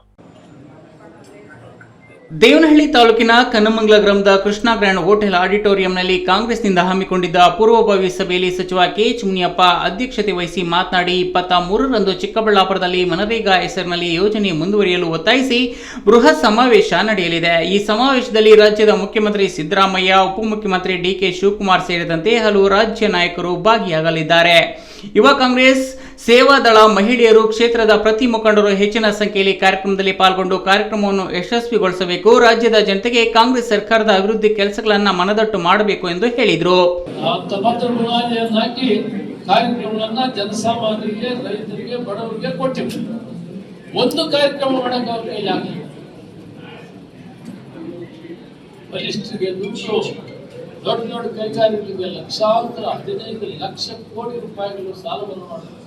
Speaker 2: ದೇವನಹಳ್ಳಿ ತಾಲೂಕಿನ ಕನ್ನಮಂಗಲ ಗ್ರಾಮದ ಕೃಷ್ಣ ಗ್ರ್ಯಾಂಡ್ ಹೋಟೆಲ್ ಆಡಿಟೋರಿಯಂನಲ್ಲಿ ಕಾಂಗ್ರೆಸ್ನಿಂದ ಹಮ್ಮಿಕೊಂಡಿದ್ದ ಪೂರ್ವಭಾವಿ ಸಭೆಯಲ್ಲಿ ಸಚಿವ ಕೆಎಚ್ ಮುನಿಯಪ್ಪ ಅಧ್ಯಕ್ಷತೆ ವಹಿಸಿ ಮಾತನಾಡಿ 23ರಂದು ಚಿಕ್ಕಬಳ್ಳಾಪುರದಲ್ಲಿ ಮನರೇಗಾ ಹೆಸರಿನಲ್ಲಿ ಯೋಜನೆ ಮುಂದುವರಿಯಲು ಒತ್ತಾಯಿಸಿ ಬೃಹತ್ ಸಮಾವೇಶ ನಡೆಯಲಿದೆ. ಈ ಸಮಾವೇಶದಲ್ಲಿ ರಾಜ್ಯದ ಮುಖ್ಯಮಂತ್ರಿ ಸಿದ್ದರಾಮಯ್ಯ, ಉಪಮುಖ್ಯಮಂತ್ರಿ ಡಿಕೆ ಶಿವಕುಮಾರ್ ಸೇರಿದಂತೆ ಹಲವು ರಾಜ್ಯ ನಾಯಕರು ಭಾಗಿಯಾಗಲಿದ್ದಾರೆ. ಯುವ ಕಾಂಗ್ರೆಸ್, ಸೇವಾದಳ, ಮಹಿಳೆಯರು, ಕ್ಷೇತ್ರದ ಪ್ರತಿ ಮುಖಂಡರು ಹೆಚ್ಚಿನ ಸಂಖ್ಯೆಯಲ್ಲಿ ಕಾರ್ಯಕ್ರಮದಲ್ಲಿ ಪಾಲ್ಗೊಂಡು ಕಾರ್ಯಕ್ರಮವನ್ನು ಯಶಸ್ವಿಗೊಳಿಸಬೇಕು. ರಾಜ್ಯದ ಜನತೆಗೆ ಕಾಂಗ್ರೆಸ್ ಸರ್ಕಾರದ ಅಭಿವೃದ್ಧಿ ಕೆಲಸಗಳನ್ನು ಮನದಟ್ಟು ಮಾಡಬೇಕು ಎಂದು ಹೇಳಿದರು.
Speaker 7: ಕಾರ್ಯಕ್ರಮಗಳನ್ನ ಜನಸಾಮಾನ್ಯರಿಗೆ, ರೈತರಿಗೆ, ಬಡವರಿಗೆ ಕೊಟ್ಟಿವಿ. ಒಂದು ಕಾರ್ಯಕ್ರಮ ಮಾಡಕ್ಕೆ ಬಲಿಷ್ಠರಿಗೆ ದುಡ್ಡು, ದೊಡ್ಡ ದೊಡ್ಡ ಕೈಗಾರಿಕೆಗಳಿಗೆ ಲಕ್ಷಾಂತರ 15 ಲಕ್ಷ ಕೋಟಿ ರೂಪಾಯಿಗಳು ಸಾಲವನ್ನು ಮಾಡ್ತಾರೆ.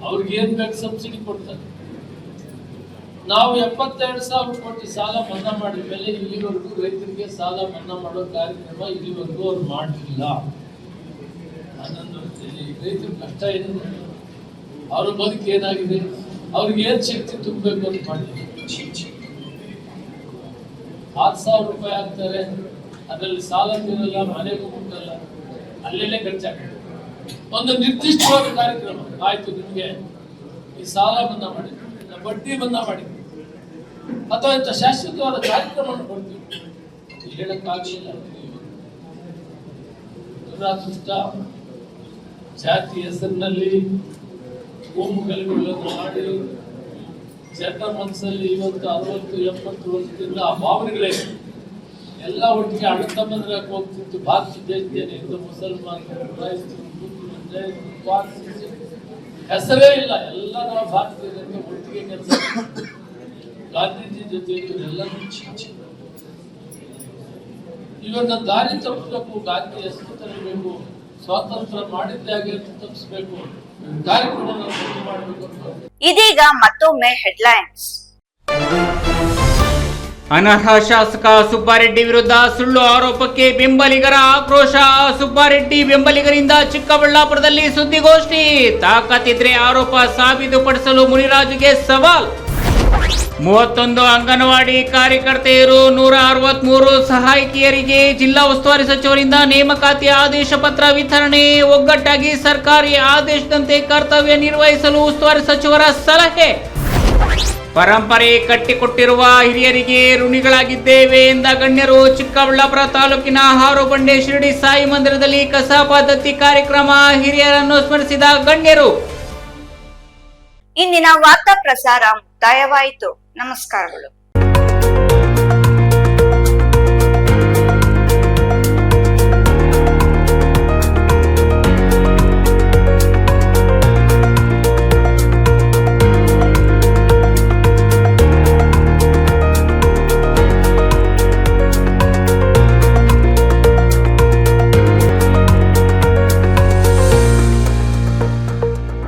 Speaker 7: ಅವ್ರಿಗೆ ಏನ್ ಬೇಕು ಸಬ್ಸಿಡಿ ಕೊಡ್ತಾರೆ. ನಾವು 72,000 ಕೋಟಿ ಸಾಲ ಮನ್ನಾ ಮಾಡಿದ ಮೇಲೆ ಇಲ್ಲಿವರೆಗೂ ರೈತರಿಗೆ ಸಾಲ ಮನ್ನಾ ಮಾಡೋ ಕಾರ್ಯಕ್ರಮ ಇಲ್ಲಿವರೆಗೂ ಅವ್ರು ಮಾಡಲಿಲ್ಲ. ರೈತರ ಕಷ್ಟ ಏನಿದೆ, ಅವ್ರ ಬದುಕು ಏನಾಗಿದೆ, ಅವ್ರಿಗೆ ಏನ್ ಶಕ್ತಿ ತುಂಬಬೇಕು ಅಂತ ಮಾಡಿದ್ರು. 7,000 ರೂಪಾಯಿ ಹಾಕ್ತಾರೆ, ಅದರಲ್ಲಿ ಸಾಲ ತೀರಲ್ಲ, ಮನೆಗೂ ಮುಟ್ಟಲ್ಲ, ಅಲ್ಲೆಲ್ಲೇ ಖರ್ಚಾಗ್ತದೆ. ಒಂದು ನಿರ್ದಿಷ್ಟವಾದ ಕಾರ್ಯಕ್ರಮ ಆಯ್ತು, ನಿಮ್ಗೆ ಈ ಸಾಲ ಮನ್ನಾ ಮಾಡಿ, ಬಡ್ಡಿ ಮನ್ನಾ ಮಾಡಿ, ಅಥವಾ ಇಂಥ ಶಾಶ್ವತವಾದ ಕಾರ್ಯಕ್ರಮವನ್ನು ಕೊಡ್ತೀವಿ, ಹೇಳಕ್ಕಾಗಲಿಲ್ಲ. ದುರಾದೃಷ್ಟ, ಜಾತಿ ಹೆಸರಿನಲ್ಲಿ ಕೋಮು ಗಲಭೆಗಳನ್ನು ಮಾಡಿ ಜನರ ಮನಸ್ಸಲ್ಲಿ ಇವತ್ತು 60-70 ವರ್ಷದಿಂದ ಆ ಭಾವನೆಗಳೇ ಎಲ್ಲ ಒಟ್ಟಿಗೆ ಅಣ್ಣ ತಮ್ಮಂದ್ರಾಗ ಹೋಗ್ತಿತ್ತು. ಭಾರತ ದೇಶದಲ್ಲಿ ಹಿಂದೂ, ಮುಸಲ್ಮಾನರು, ಕ್ರೈಸ್ತರು, ಹೆಸರೇ ಇಲ್ಲ, ಎಲ್ಲ ನಾವು ಭಾರತೀಯರಿಂದ ಒಟ್ಟಿಗೆ ಕೆಲಸ. ಗಾಂಧೀಜಿ ಜೊತೆ ಇವರೆಲ್ಲ ಇವನ್ನ ದಾರಿ ತಪ್ಪಿಸಬೇಕು, ಗಾಂಧಿ ಹೆಸರು ತರಬೇಕು, ಸ್ವಾತಂತ್ರ್ಯ ಮಾಡಿದ್ದೇ ಹಾಗೆ ತಪ್ಪಿಸಬೇಕು, ಕಾರ್ಯಕ್ರಮವನ್ನು ಮಾಡಬೇಕು ಅಂತ.
Speaker 1: ಇದೀಗ ಮತ್ತೊಮ್ಮೆ ಹೆಡ್ಲೈನ್ಸ್.
Speaker 2: ಅನರ್ಹ ಶಾಸಕ ಸುಬ್ಬಾರೆಡ್ಡಿ ವಿರುದ್ಧ ಸುಳ್ಳು ಆರೋಪಕ್ಕೆ ಬೆಂಬಲಿಗರ ಆಕ್ರೋಶ. ಸುಬ್ಬಾರೆಡ್ಡಿ ಬೆಂಬಲಿಗರಿಂದ ಚಿಕ್ಕಬಳ್ಳಾಪುರದಲ್ಲಿ ಸುದ್ದಿಗೋಷ್ಠಿ. ತಾಕತ್ತಿದ್ರೆ ಆರೋಪ ಸಾಬೀತುಪಡಿಸಲು ಮುನಿರಾಜುಗೆ ಸವಾಲ್. 31 ಅಂಗನವಾಡಿ ಕಾರ್ಯಕರ್ತೆಯರು, 163 ಸಹಾಯಕಿಯರಿಗೆ ಜಿಲ್ಲಾ ಉಸ್ತುವಾರಿ ಸಚಿವರಿಂದ ನೇಮಕಾತಿ ಆದೇಶ ಪತ್ರ ವಿತರಣೆ. ಒಗ್ಗಟ್ಟಾಗಿ ಸರ್ಕಾರಿ ಆದೇಶದಂತೆ ಕರ್ತವ್ಯ ನಿರ್ವಹಿಸಲು ಉಸ್ತುವಾರಿ ಸಚಿವರ ಸಲಹೆ. ಪರಂಪರೆ ಕಟ್ಟಿಕೊಟ್ಟಿರುವ ಹಿರಿಯರಿಗೆ ಋಣಿಗಳಾಗಿದ್ದೇವೆ ಎಂದ ಗಣ್ಯರು. ಚಿಕ್ಕಬಳ್ಳಾಪುರ ತಾಲೂಕಿನ ಹಾರೋಬಂಡೆ ಶಿರಡಿ ಸಾಯಿ ಮಂದಿರದಲ್ಲಿ ಕಸಾಪ ದತ್ತಿ ಕಾರ್ಯಕ್ರಮ. ಹಿರಿಯರನ್ನು ಸ್ಮರಿಸಿದ ಗಣ್ಯರು.
Speaker 1: ಇಂದಿನ ವಾರ್ತಾ ಪ್ರಸಾರ ಮುಕ್ತಾಯವಾಯಿತು. ನಮಸ್ಕಾರಗಳು.